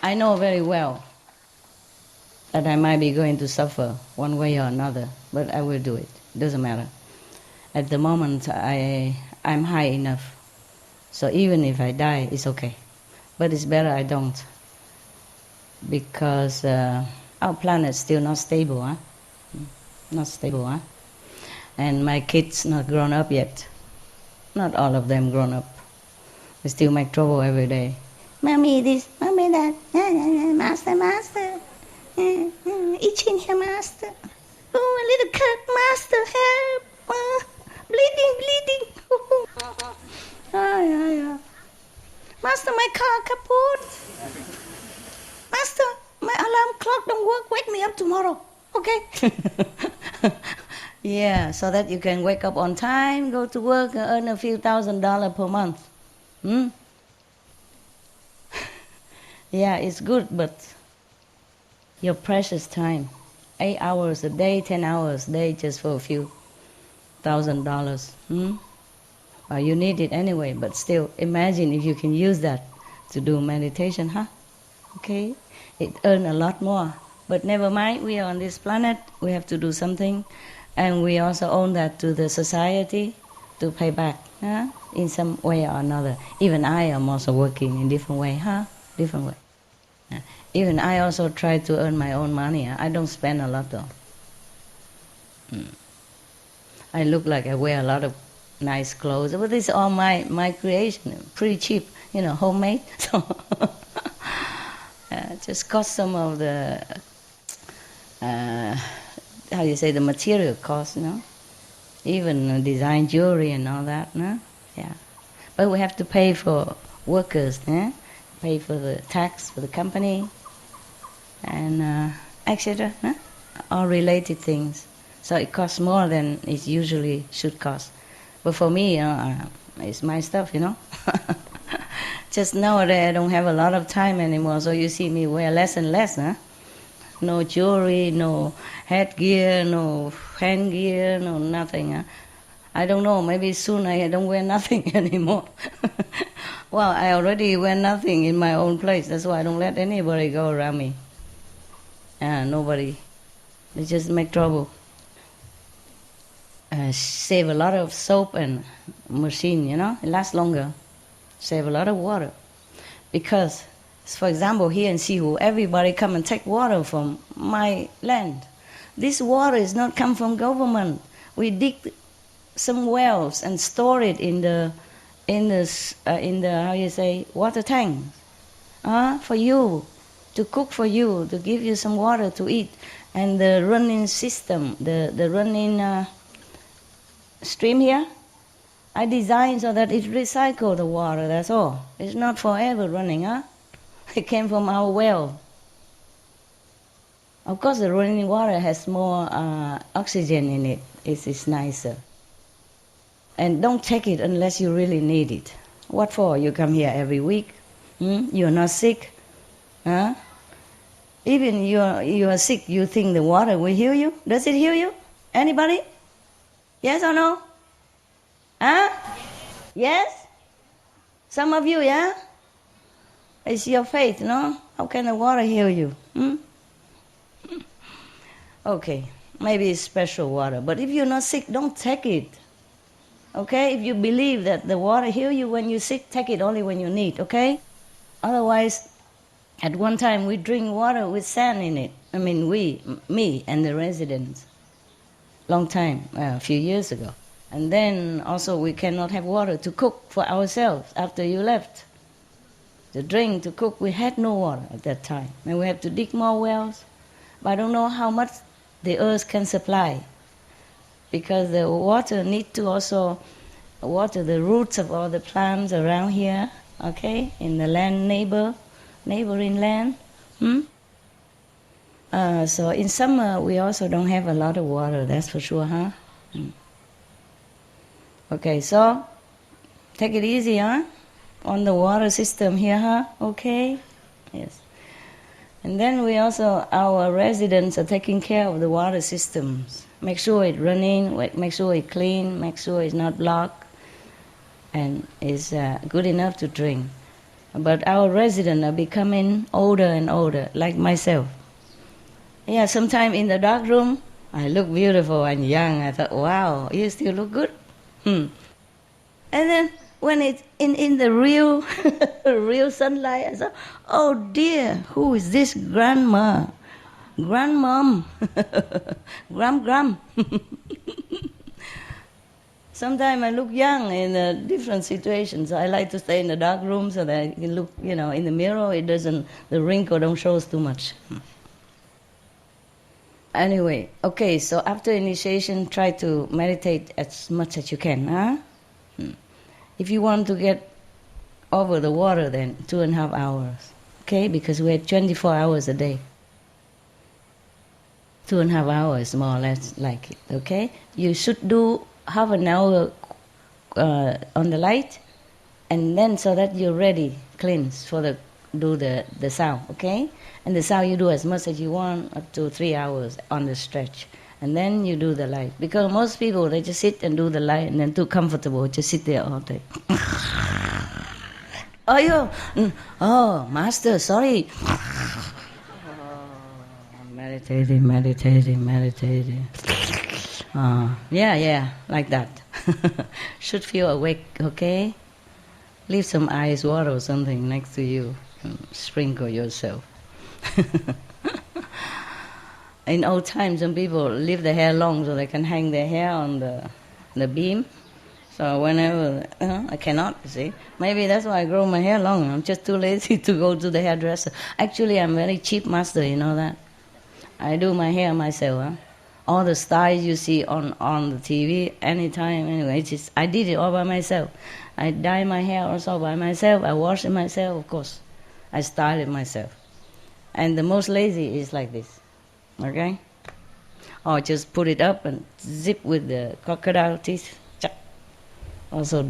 I know very well that I might be going to suffer one way or another, but I will do it. It doesn't matter. At the moment, I'm high enough. So even if I die, it's okay. But it's better I don't. Because our planet's still not stable, Not stable, And my kids not grown up yet. Not all of them grown up. They still make trouble every day. Mommy this, mommy that, master. Itching here, master. Oh, a little cut, master, help. Bleeding. Yeah. Master, my car kaput. Master, my alarm clock don't work. Wake me up tomorrow, okay? Yeah, so that you can wake up on time, go to work, and earn a few $1,000s per month. Yeah, it's good, but your precious time, 8 hours a day, 10 hours a day, just for a few $1,000. Well, you need it anyway, but still, imagine if you can use that to do meditation, Okay? It earns a lot more. But never mind, we are on this planet, we have to do something, and we also owe that to the society to pay back, in some way or another. Even I am also working in different way, Different way. Even I also try to earn my own money. I don't spend a lot though. I look like I wear a lot of nice clothes, but this is all my creation, pretty cheap, homemade. So just cost some of the the material cost, even design jewelry and all that, Yeah. But we have to pay for workers, pay for the tax for the company, and etc. All related things. So it costs more than it usually should cost. But for me, it's my stuff, Just nowadays I don't have a lot of time anymore, so you see me wear less and less, No jewelry, no headgear, no handgear, no nothing. I don't know, maybe soon I don't wear nothing anymore. Well, I already wear nothing in my own place, that's why I don't let anybody go around me. Nobody. They just make trouble. Save a lot of soap and machine, it lasts longer. Save a lot of water. Because, for example, here in Sihu, everybody come and take water from my land. This water is not come from government. We dig some wells and store it in the how you say, water tank, for you, to cook for you, to give you some water to eat. And the running system, the running stream here, I designed so that it recycles the water, that's all. It's not forever running, It came from our well. Of course, the running water has more oxygen in it. It's nicer. And don't take it unless you really need it. What for? You come here every week. You're not sick. Even you are sick, you think the water will heal you? Does it heal you? Anybody? Yes or no? Yes? Some of you, yeah? It's your faith, no? How can the water heal you? Okay, maybe it's special water. But if you're not sick, don't take it. Okay? If you believe that the water heals you when you're sick, take it only when you need, okay? Otherwise, at one time we drink water with sand in it. I mean, me and the residents. Long time, a few years ago. And then also we cannot have water to cook for ourselves after you left. To drink, to cook, we had no water at that time. And we have to dig more wells. But I don't know how much the earth can supply. Because the water need to also water the roots of all the plants around here, okay, in the land neighboring land. So in summer we also don't have a lot of water, that's for sure, Okay, so take it easy, on the water system here, okay? Yes. And then we also, our residents are taking care of the water systems. Make sure it's running, make sure it's clean, make sure it's not blocked, and is good enough to drink. But our residents are becoming older and older, like myself. Yeah, sometime in the dark room, I look beautiful and young. I thought, wow, you still look good. And then when it's in the real real sunlight, I thought, oh dear, who is this grandma? Grandmom? Gram. Sometimes I look young in different situations. I like to stay in the dark room so that I can look, in the mirror. The wrinkle don't show too much. Anyway, okay, so after initiation, try to meditate as much as you can, If you want to get over the water, then 2.5 hours, okay? Because we have 24 hours a day. 2.5 hours, more or less, like it, okay? You should do half an hour on the light, and then so that you're ready, cleanse for the sound, okay? And the sound you do as much as you want, up to 3 hours on the stretch. And then you do the light. Because most people, they just sit and do the light and then too comfortable, just sit there all day. Oh, master, sorry. Meditating. Yeah, like that. Should feel awake, okay? Leave some ice water or something next to you. Sprinkle yourself. In old times, some people leave their hair long so they can hang their hair on the beam. So whenever, I cannot, you see. Maybe that's why I grow my hair long. I'm just too lazy to go to the hairdresser. Actually, I'm very cheap master, you know that. I do my hair myself. All the styles you see on the TV, anytime, anyway, I did it all by myself. I dye my hair also by myself. I wash it myself, of course. I style it myself. And the most lazy is like this. Okay? Or just put it up and zip with the crocodile teeth. Also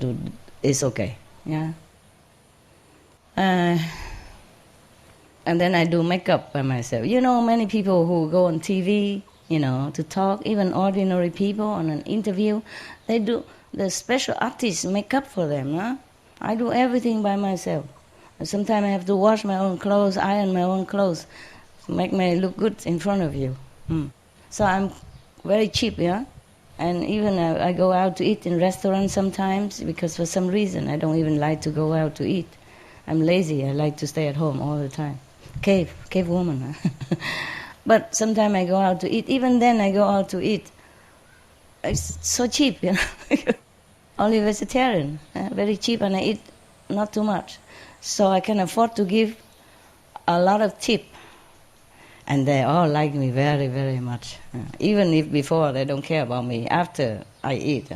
it's okay. Yeah. And then I do makeup by myself. Many people who go on TV, to talk, even ordinary people on an interview, they do the special artists make up for them. I do everything by myself. Sometimes I have to wash my own clothes, iron my own clothes, make me look good in front of you. So I'm very cheap, yeah? And even I go out to eat in restaurants sometimes because for some reason I don't even like to go out to eat. I'm lazy. I like to stay at home all the time. Cave woman. But sometimes I go out to eat. Even then, I go out to eat. It's so cheap, you know. Only vegetarian, very cheap, and I eat not too much. So I can afford to give a lot of tip. And they all like me very, very much. Even if before they don't care about me, after I eat,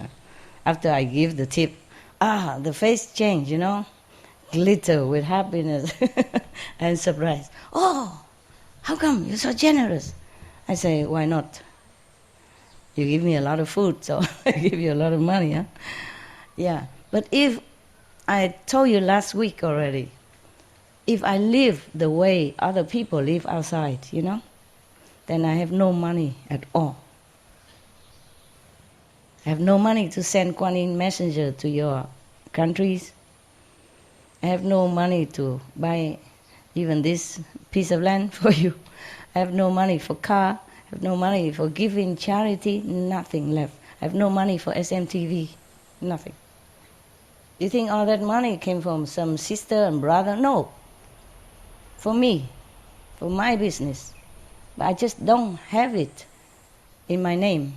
after I give the tip, the face change, you know, glitter with happiness and surprise. Oh, how come you're so generous? I say, why not? You give me a lot of food, so I give you a lot of money, huh? Yeah, but if I told you last week already, if I live the way other people live outside, you know, then I have no money at all. I have no money to send Kuan Yin messenger to your countries. I have no money to buy even this piece of land for you. I have no money for car. I have no money for giving charity. Nothing left. I have no money for SMTV. Nothing. You think all that money came from some sister and brother? No. For me, for my business. But I just don't have it in my name.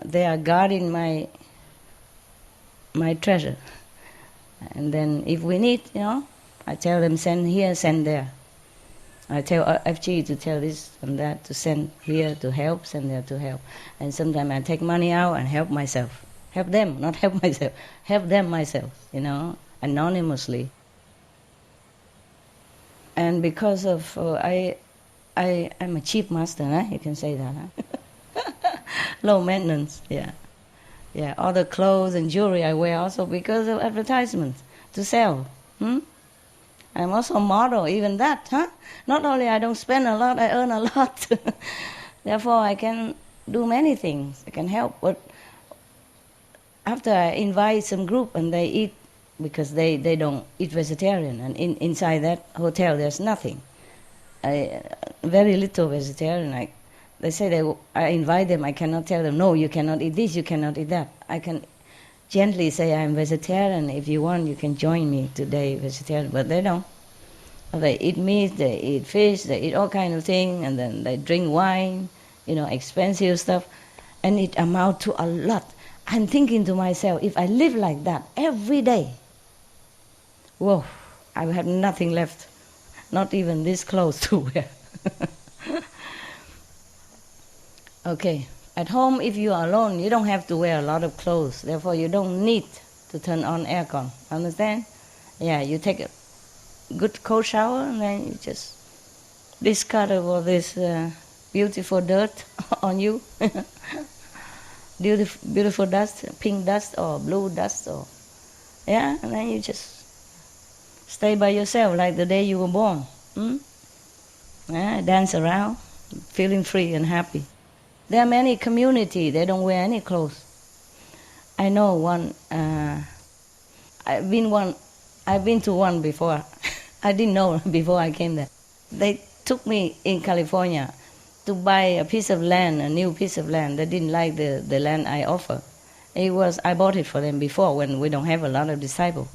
They are guarding my treasure. And then if we need, you know, I tell them send here, send there. I tell FG to tell this and that, to send here to help, send there to help. And sometimes I take money out and help myself. Help them, not help myself. Help them myself, you know, anonymously. And because of, I'm a cheap master, huh? You can say that, huh? Low maintenance, yeah. Yeah, all the clothes and jewelry I wear also because of advertisements to sell. I'm also a model, even that, huh? Not only I don't spend a lot, I earn a lot. Therefore, I can do many things. I can help. But after I invite some group and they eat, because they don't eat vegetarian, and inside that hotel there's nothing. Very little vegetarian. They say I invite them, I cannot tell them, no, you cannot eat this, you cannot eat that. I can gently say I'm vegetarian, if you want you can join me today, vegetarian, but they don't. They eat meat, they eat fish, they eat all kind of things, and then they drink wine, you know, expensive stuff, and it amounts to a lot. I'm thinking to myself, if I live like that every day, whoa, I will have nothing left, not even this clothes to wear. Okay, at home if you are alone, you don't have to wear a lot of clothes. Therefore, you don't need to turn on aircon. Understand? Yeah, you take a good cold shower and then you just discard all this beautiful dirt on you. Beautiful dust, pink dust or blue dust, or yeah, and then you just stay by yourself like the day you were born. Yeah, dance around, feeling free and happy. There are many communities, they don't wear any clothes. I know one, I've been to one before. I didn't know before I came there. They took me in California to buy a piece of land, a new piece of land. They didn't like the land I offer. I bought it for them before when we don't have a lot of disciples.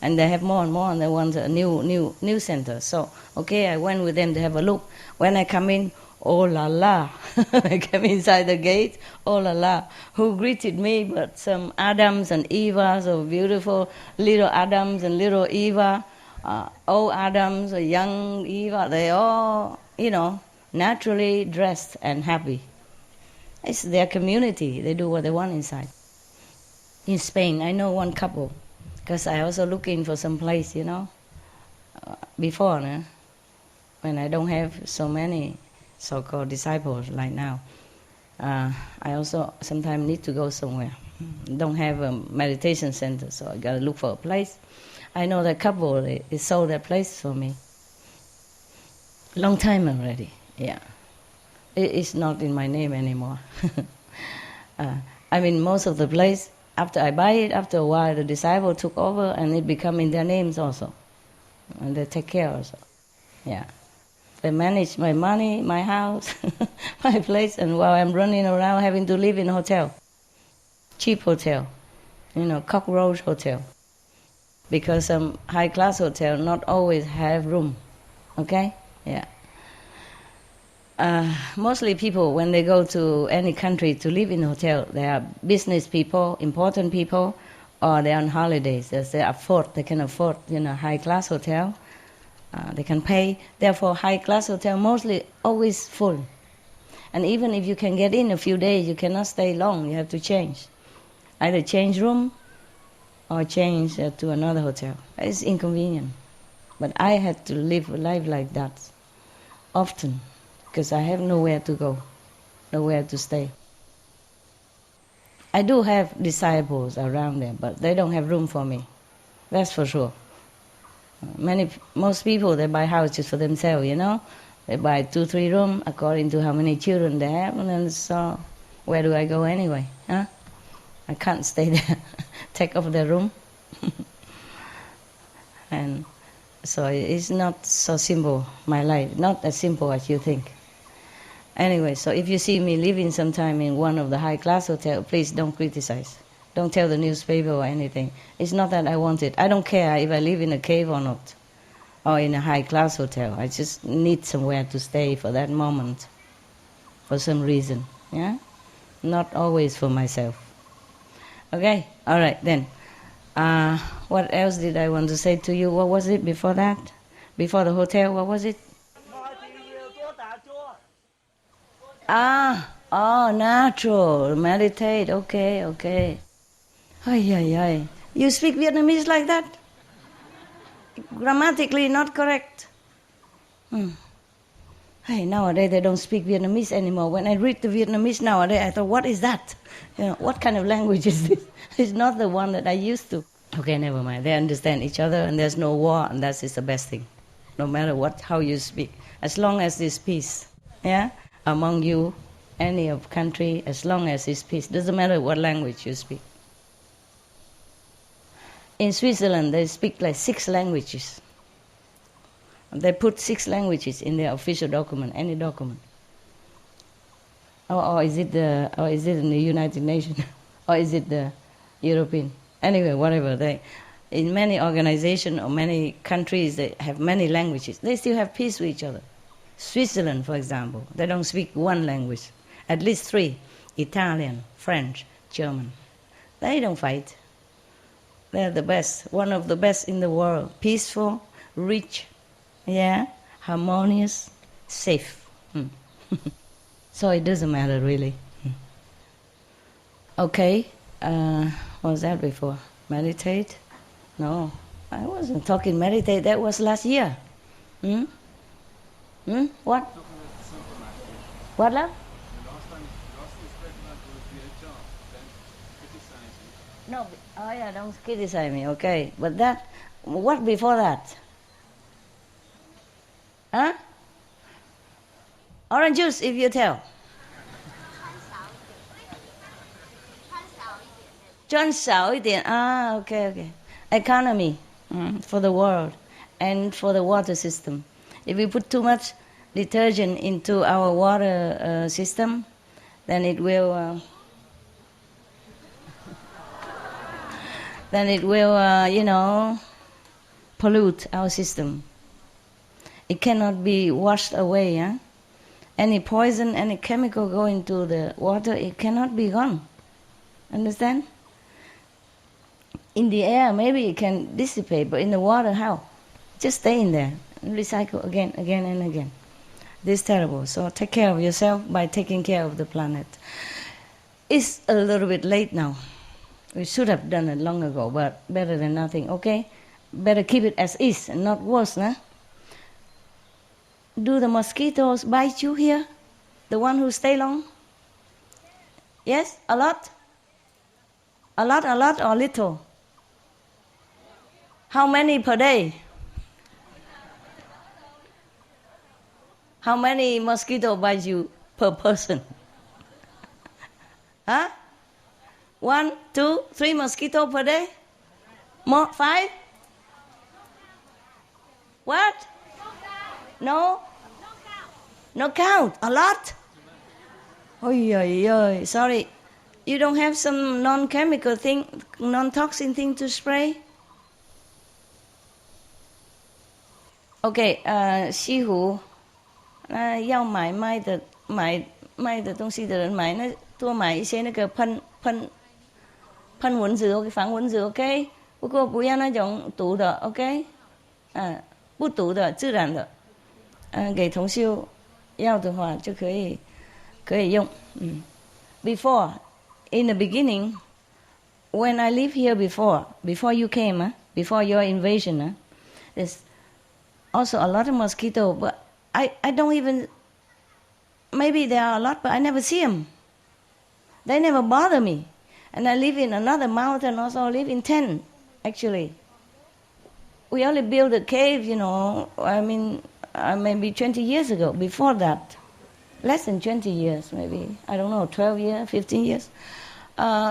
And they have more and more, and they want a new center. So, okay, I went with them to have a look. When I come in, oh la la, I came inside the gate, oh la la. Who greeted me but some Adams and Evas, so beautiful little Adams and little Eva, old Adams, young Eva, they all, you know, naturally dressed and happy. It's their community, they do what they want inside. In Spain, I know one couple, because I also looking for some place, you know, before, when I don't have so many so-called disciples like now. I also sometimes need to go somewhere. Don't have a meditation center, so I got to look for a place. I know that couple, they sold that place for me. Long time already, yeah. It's not in my name anymore. I mean, most of the place, after I buy it, after a while, the disciple took over and it become in their names also. And they take care also, yeah. They manage my money, my house, my place, and while I'm running around having to live in a hotel, cheap hotel, you know, cockroach hotel. because some high-class hotel not always have room. Okay? Yeah. Mostly people, when they go to any country to live in a hotel, they are business people, important people, or they're on holidays. They can afford, high-class hotel. They can pay. Therefore, high-class hotel mostly always full. And even if you can get in a few days, you cannot stay long. You have to change. Either change room or change to another hotel. It's inconvenient. But I had to live a life like that often because I have nowhere to go, nowhere to stay. I do have disciples around there, but they don't have room for me. That's for sure. Most people, they buy houses for themselves, They buy 2-3 rooms according to how many children they have, and then so where do I go anyway? Huh? I can't stay there, take off the room. And so it's not so simple, my life, not as simple as you think. Anyway, so if you see me living sometime in one of the high-class hotels, please don't criticize. Don't tell the newspaper or anything. It's not that I want it. I don't care if I live in a cave or not, or in a high-class hotel. I just need somewhere to stay for that moment, for some reason, yeah? Not always for myself. Okay? All right, then. What else did I want to say to you? What was it before that? Before the hotel, what was it? Natural. Meditate. Okay. Ay. You speak Vietnamese like that? Grammatically not correct. Hey, nowadays they don't speak Vietnamese anymore. When I read the Vietnamese nowadays, I thought, what is that? What kind of language is this? It's not the one that I used to. Okay, never mind. They understand each other, and there's no war, and that is the best thing. No matter how you speak, as long as there's peace, yeah, among you, any of country, as long as there's peace, doesn't matter what language you speak. In Switzerland, they speak like 6 languages. They put 6 languages in their official document, any document. Or is it in the United Nations, or is it the European? Anyway, whatever. In many organizations or many countries, they have many languages. They still have peace with each other. Switzerland, for example, they don't speak one language. At least 3: Italian, French, German. They don't fight. They're the best, one of the best in the world. Peaceful, rich, yeah, harmonious, safe. So it doesn't matter really. Okay, what was that before? Meditate? No, I wasn't talking meditate. That was last year. What? What, love? No, don't criticize me, okay. But what before that? Huh? Orange juice, if you tell. 穿少一点. Okay. Economy for the world and for the water system. If we put too much detergent into our water system, then it will pollute our system. It cannot be washed away. Huh? Any poison, any chemical go into the water, it cannot be gone. Understand? In the air, maybe it can dissipate, but in the water, how? Just stay in there and recycle again and again. This is terrible. So take care of yourself by taking care of the planet. It's a little bit late now. We should have done it long ago, but better than nothing, okay? Better keep it as is and not worse, nah? Do the mosquitoes bite you here? The one who stay long? Yes? A lot? A lot or little? How many per day? How many mosquitoes bite you per person? Huh? 1, 2, 3 mosquitoes per day? More? 5? What? No? No count. A lot? Oy. Sorry. You don't have some non-chemical thing, non-toxin thing to spray? OK， 西湖，那要买的东西的人多买一些那个喷蚊子 ，OK， 防蚊子 ，OK， 不过不要那种毒的 ，OK， 不毒的，自然的，给同修要的话就可以用。Before, in the beginning, when I lived here before you came, before your invasion, there's also a lot of mosquitoes, but I don't even, maybe there are a lot, but I never see them. They never bother me. And I live in another mountain, also live in tent, actually. We only built a cave, maybe 20 years ago. Before that, less than 20 years, maybe, I don't know, 12 years, 15 years.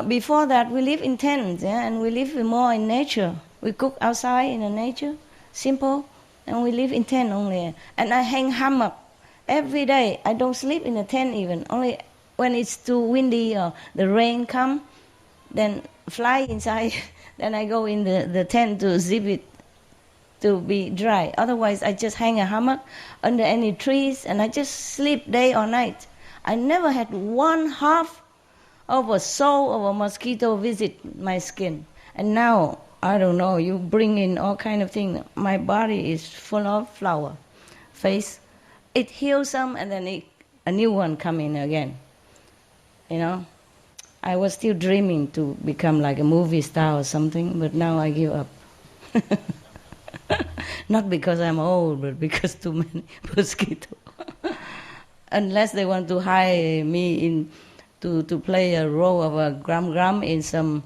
Before that, we live in tents, and we live more in nature. We cook outside in the nature, simple, and we live in tent only. And I hang hammock every day. I don't sleep in a tent even, only when it's too windy or the rain come, then fly inside. Then I go in the tent to zip it to be dry. Otherwise, I just hang a hammock under any trees, and I just sleep day or night. I never had one half of a soul of a mosquito visit my skin. And now, I don't know, you bring in all kind of things. My body is full of flower, face. It heals some, and then a new one come in again. I was still dreaming to become like a movie star or something, but now I give up. Not because I'm old, but because too many mosquitoes. Unless they want to hire me to play a role of a gram in some,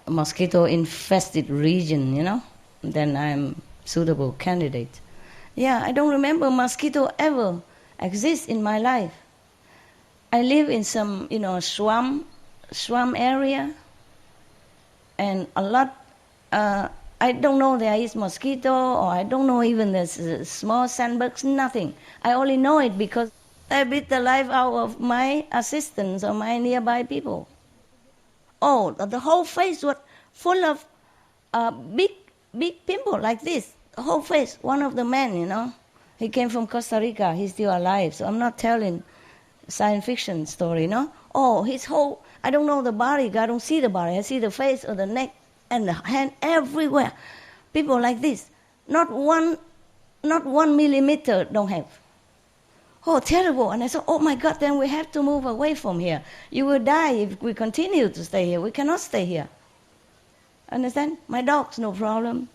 mosquito-infested region, then I'm suitable candidate. Yeah, I don't remember mosquito ever exist in my life. I live in some, swamp area, and a lot, I don't know there is mosquito, or I don't know even there's small sandbugs, nothing. I only know it because I beat the life out of my assistants or my nearby people. Oh, the whole face was full of big pimple like this. The whole face. One of the men, he came from Costa Rica. He's still alive, so I'm not telling science fiction story, Oh, his whole, I don't know the body. I don't see the body. I see the face or the neck and the hand everywhere. People like this. Not one millimeter don't have. Oh, terrible. And I said, oh my God, then we have to move away from here. You will die if we continue to stay here. We cannot stay here. Understand? My dogs, no problem.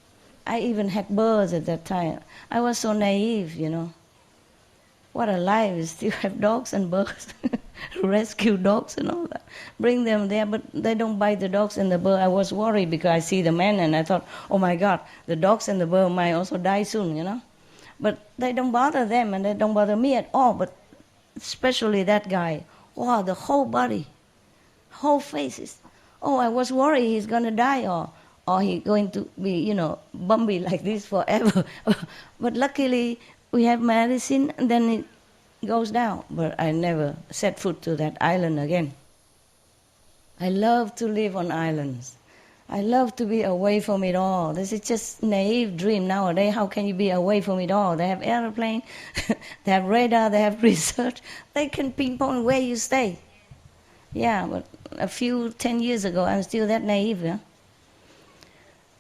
I even had birds at that time. I was so naive, What a life, we still have dogs and birds. Rescue dogs and all that. Bring them there, but they don't bite the dogs and the bird. I was worried because I see the man and I thought, oh my God, the dogs and the bird might also die soon, But they don't bother them and they don't bother me at all, but especially that guy. Wow, the whole body, whole faces. Oh, I was worried he's going to die or he's going to be, bumpy like this forever. But luckily, we have medicine, and then it goes down. But I never set foot to that island again. I love to live on islands. I love to be away from it all. This is just naive dream nowadays. How can you be away from it all? They have airplane, they have radar, they have research. They can pinpoint where you stay. Yeah, but 10 years ago, I'm still that naive,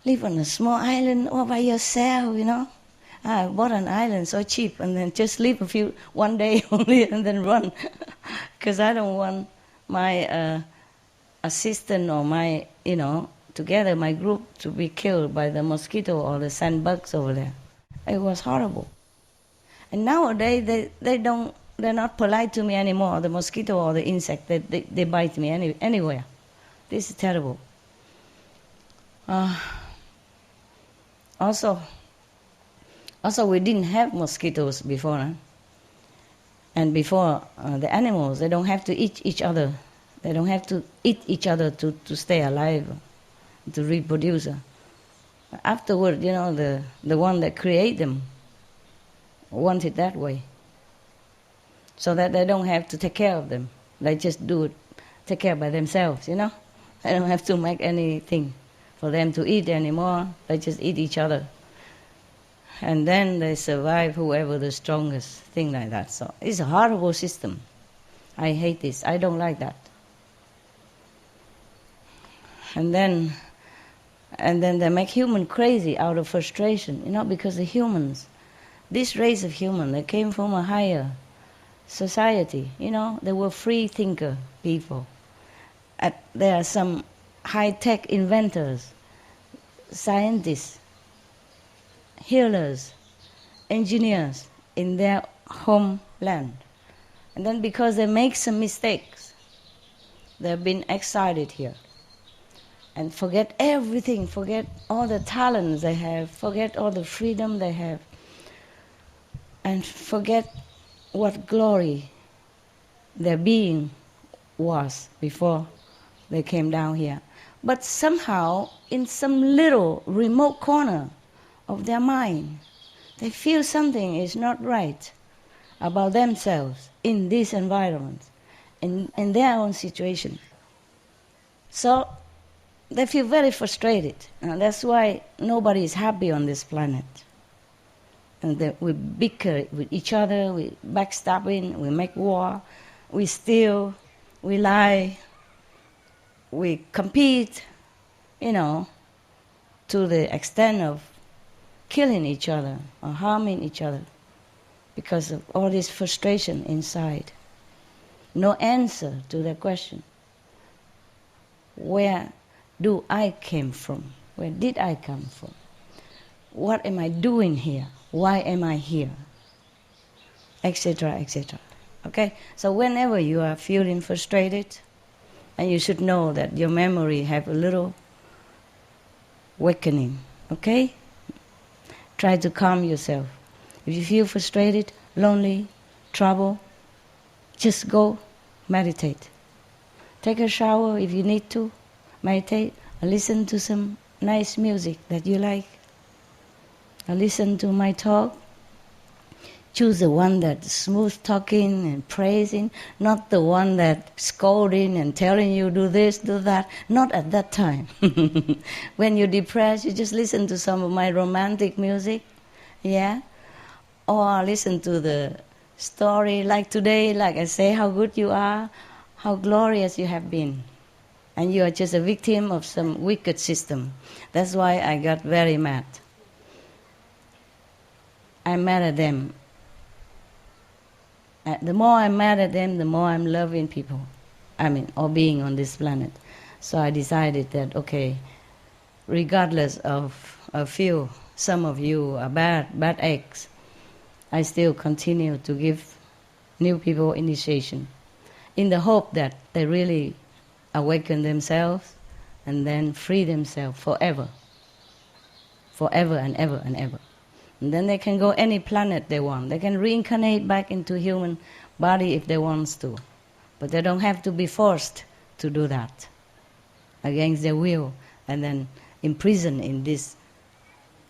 Live on a small island all by yourself, I bought an island so cheap and then just live one day only and then run. Because I don't want my assistant or my, together my group to be killed by the mosquito or the sandbugs over there. It was horrible. And nowadays they're not polite to me anymore, the mosquito or the insect. They bite me anywhere. This is terrible. Also, we didn't have mosquitoes before. And before, the animals, they don't have to eat each other. They don't have to eat each other to stay alive, to reproduce. Afterward, the one that create them want it that way. So that they don't have to take care of them. They just take care by themselves, They don't have to make anything for them to eat anymore. They just eat each other. And then they survive whoever the strongest, thing like that. So it's a horrible system. I hate this. I don't like that. And then they make human crazy out of frustration, because the humans, this race of human, they came from a higher society, they were free thinker people. There are some high-tech inventors, scientists, healers, engineers in their homeland. And then because they make some mistakes, they've been exiled here. And forget everything, forget all the talents they have, forget all the freedom they have, and forget what glory their being was before they came down here. But somehow, in some little remote corner of their mind, they feel something is not right about themselves in this environment, in their own situation. So they feel very frustrated. And that's why nobody is happy on this planet. And we bicker with each other, we backstabbing, we make war, we steal, we lie, we compete, to the extent of killing each other or harming each other because of all this frustration inside. No answer to the question, where do I came from? Where did I come from? What am I doing here? Why am I here? Etc., etc. Okay? So whenever you are feeling frustrated, and you should know that your memory have a little awakening. Okay? Try to calm yourself. If you feel frustrated, lonely, trouble, just go meditate. Take a shower if you need to. Meditate, or listen to some nice music that you like. Or listen to my talk. Choose the one that's smooth talking and praising, not the one that's scolding and telling you do this, do that. Not at that time. When you're depressed, you just listen to some of my romantic music, yeah? Or listen to the story like today, like I say, how good you are, how glorious you have been. And you are just a victim of some wicked system. That's why I got very mad. I'm mad at them. The more I'm mad at them, the more I'm loving people. Or being on this planet. So I decided that, okay, regardless of a few, some of you are bad eggs, I still continue to give new people initiation in the hope that they really awaken themselves and then free themselves forever. Forever and ever and ever. And then they can go any planet they want. They can reincarnate back into human body if they want to. But they don't have to be forced to do that against their will and then imprisoned in this,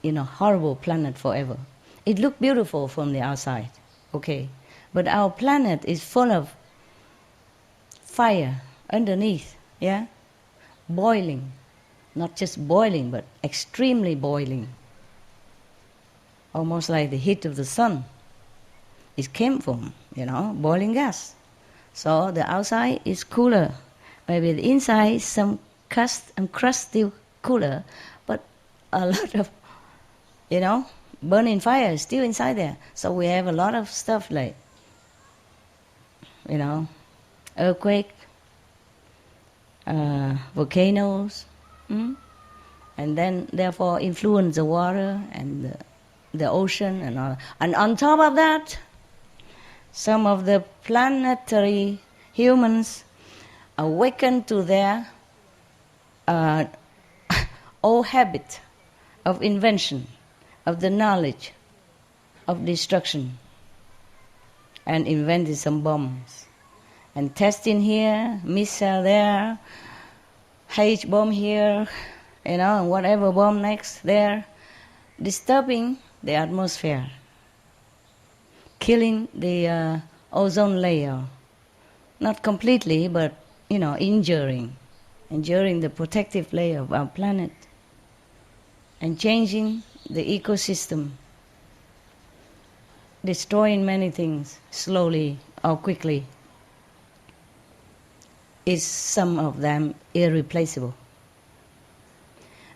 horrible planet forever. It looks beautiful from the outside, okay. But our planet is full of fire underneath, yeah? Boiling. Not just boiling, but extremely boiling. Almost like the heat of the sun. It came from, boiling gas. So the outside is cooler. Maybe the inside is some crust still cooler, but a lot of, burning fire is still inside there. So we have a lot of stuff like, earthquake, volcanoes, and then therefore influence the water and the ocean and all. And on top of that, some of the planetary humans awaken to their old habit of invention, of the knowledge of destruction, and invented some bombs. And testing here, missile there, H bomb here, and whatever bomb next there, disturbing the atmosphere, killing the ozone layer. Not completely, but, injuring the protective layer of our planet. and changing the ecosystem, destroying many things slowly or quickly, is some of them irreplaceable.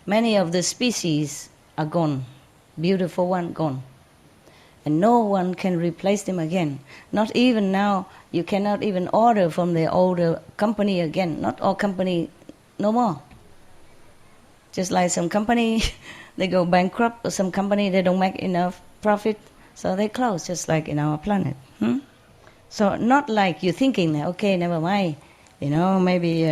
Many of the species are gone, beautiful one gone, and no one can replace them again. Not even now, you cannot even order from the older company again. Not all company, no more. Just like some company, they go bankrupt, or some company, they don't make enough profit, so they close, just like in our planet. So not like you're thinking, okay, never mind, maybe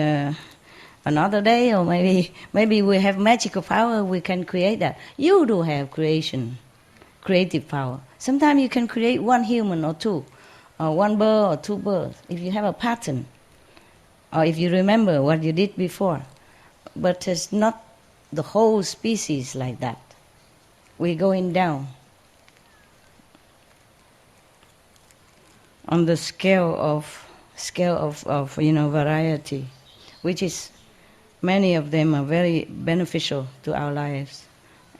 another day, or maybe we have magical power, we can create that. You do have creative power. Sometimes you can create one human or two, or one bird or two birds, if you have a pattern, or if you remember what you did before. But it's not the whole species like that. We're going down on the scale of variety, which is, many of them are very beneficial to our lives.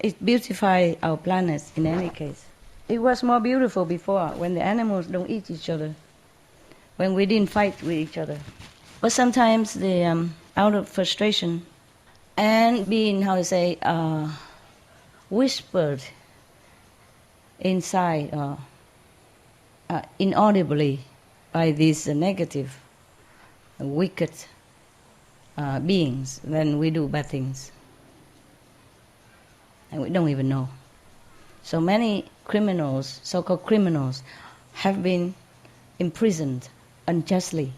It beautifies our planet in any case. It was more beautiful before, when the animals don't eat each other, when we didn't fight with each other. But sometimes out of frustration and being, whispered inside, inaudibly by these negative, wicked beings, then we do bad things. And we don't even know. So many criminals, so-called criminals, have been imprisoned unjustly.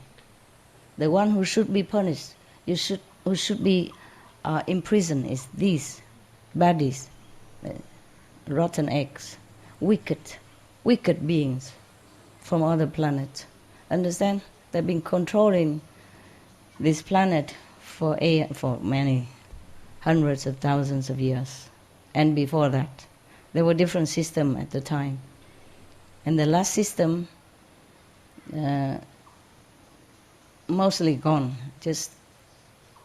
The one who should be punished, who should be imprisoned, is these baddies, rotten eggs, wicked beings from other planets. Understand? They've been controlling this planet for many hundreds of thousands of years. And before that, there were different systems at the time. And the last system, mostly gone. Just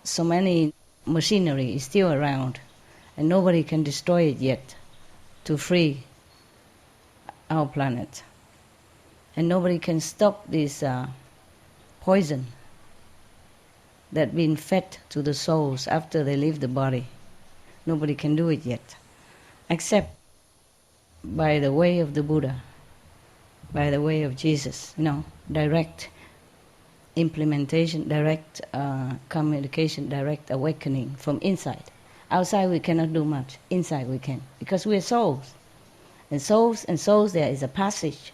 so many machinery is still around, and nobody can destroy it yet to free our planet. And nobody can stop this poison that been fed to the souls after they leave the body. Nobody can do it yet, except by the way of the Buddha, by the way of Jesus, direct implementation, direct communication, direct awakening from inside. Outside we cannot do much, inside we can, because we are souls. And souls, there is a passage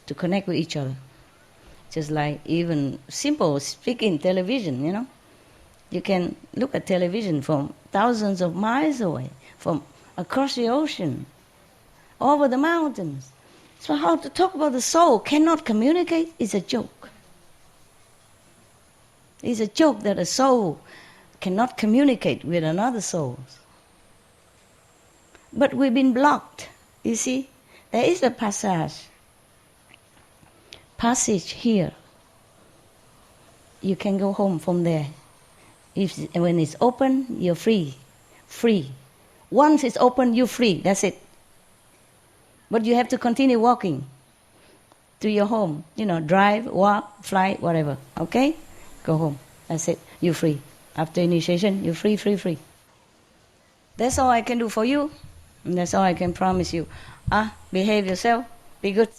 to connect with each other. Just like even simple speaking television, You can look at television from thousands of miles away, from across the ocean, over the mountains. So how to talk about the soul cannot communicate is a joke. It's a joke that a soul cannot communicate with another soul. But we've been blocked, you see. There is a passage here. You can go home from there. When it's open, you're free. Once it's open, you're free. That's it. But you have to continue walking to your home. Drive, walk, fly, whatever. Okay? Go home. That's it. You're free. After initiation, you're free. That's all I can do for you. And that's all I can promise you. Behave yourself. Be good.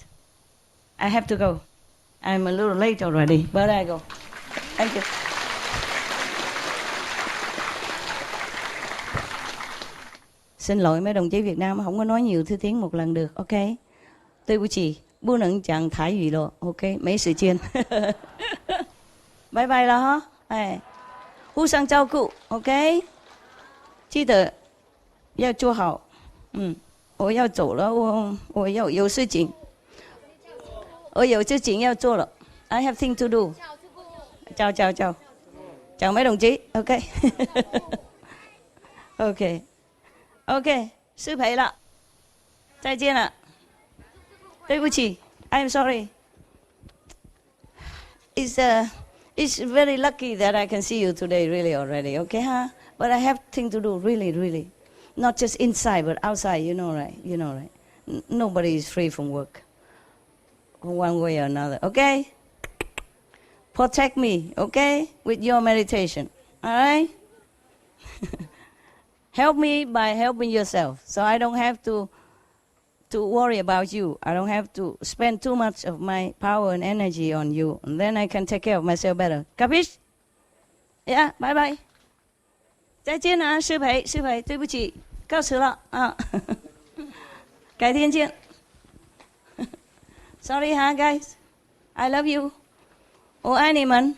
I have to go. I'm a little late already, but I go. Thank you. Xin lỗi mấy đồng chí Việt Nam không có nói nhiều thứ tiếng một lần được, OK? 对不起，不能讲台语了 ，OK？ 没时间。拜拜了哈，互相照顾 ，OK？ 记得要做好，我要走了，我要有事情，我有事情要做了 ，I have thing to do。chào mấy đồng chí, OK，失陪了，再见了，对不起 ，I'm sorry。It's very lucky that I can see you today, really already, OK 哈？But I have thing to do, really. Not just inside, but outside, you know, right? You know, right? Nobody is free from work, one way or another, okay? Protect me, okay, with your meditation, all right? Help me by helping yourself, so I don't have to worry about you. I don't have to spend too much of my power and energy on you, and then I can take care of myself better. Capiche? Yeah, bye bye. 再见啊，师培，师培，对不起，告辞了啊，改天见。Sorry 哈，guys，I love you，我爱你们。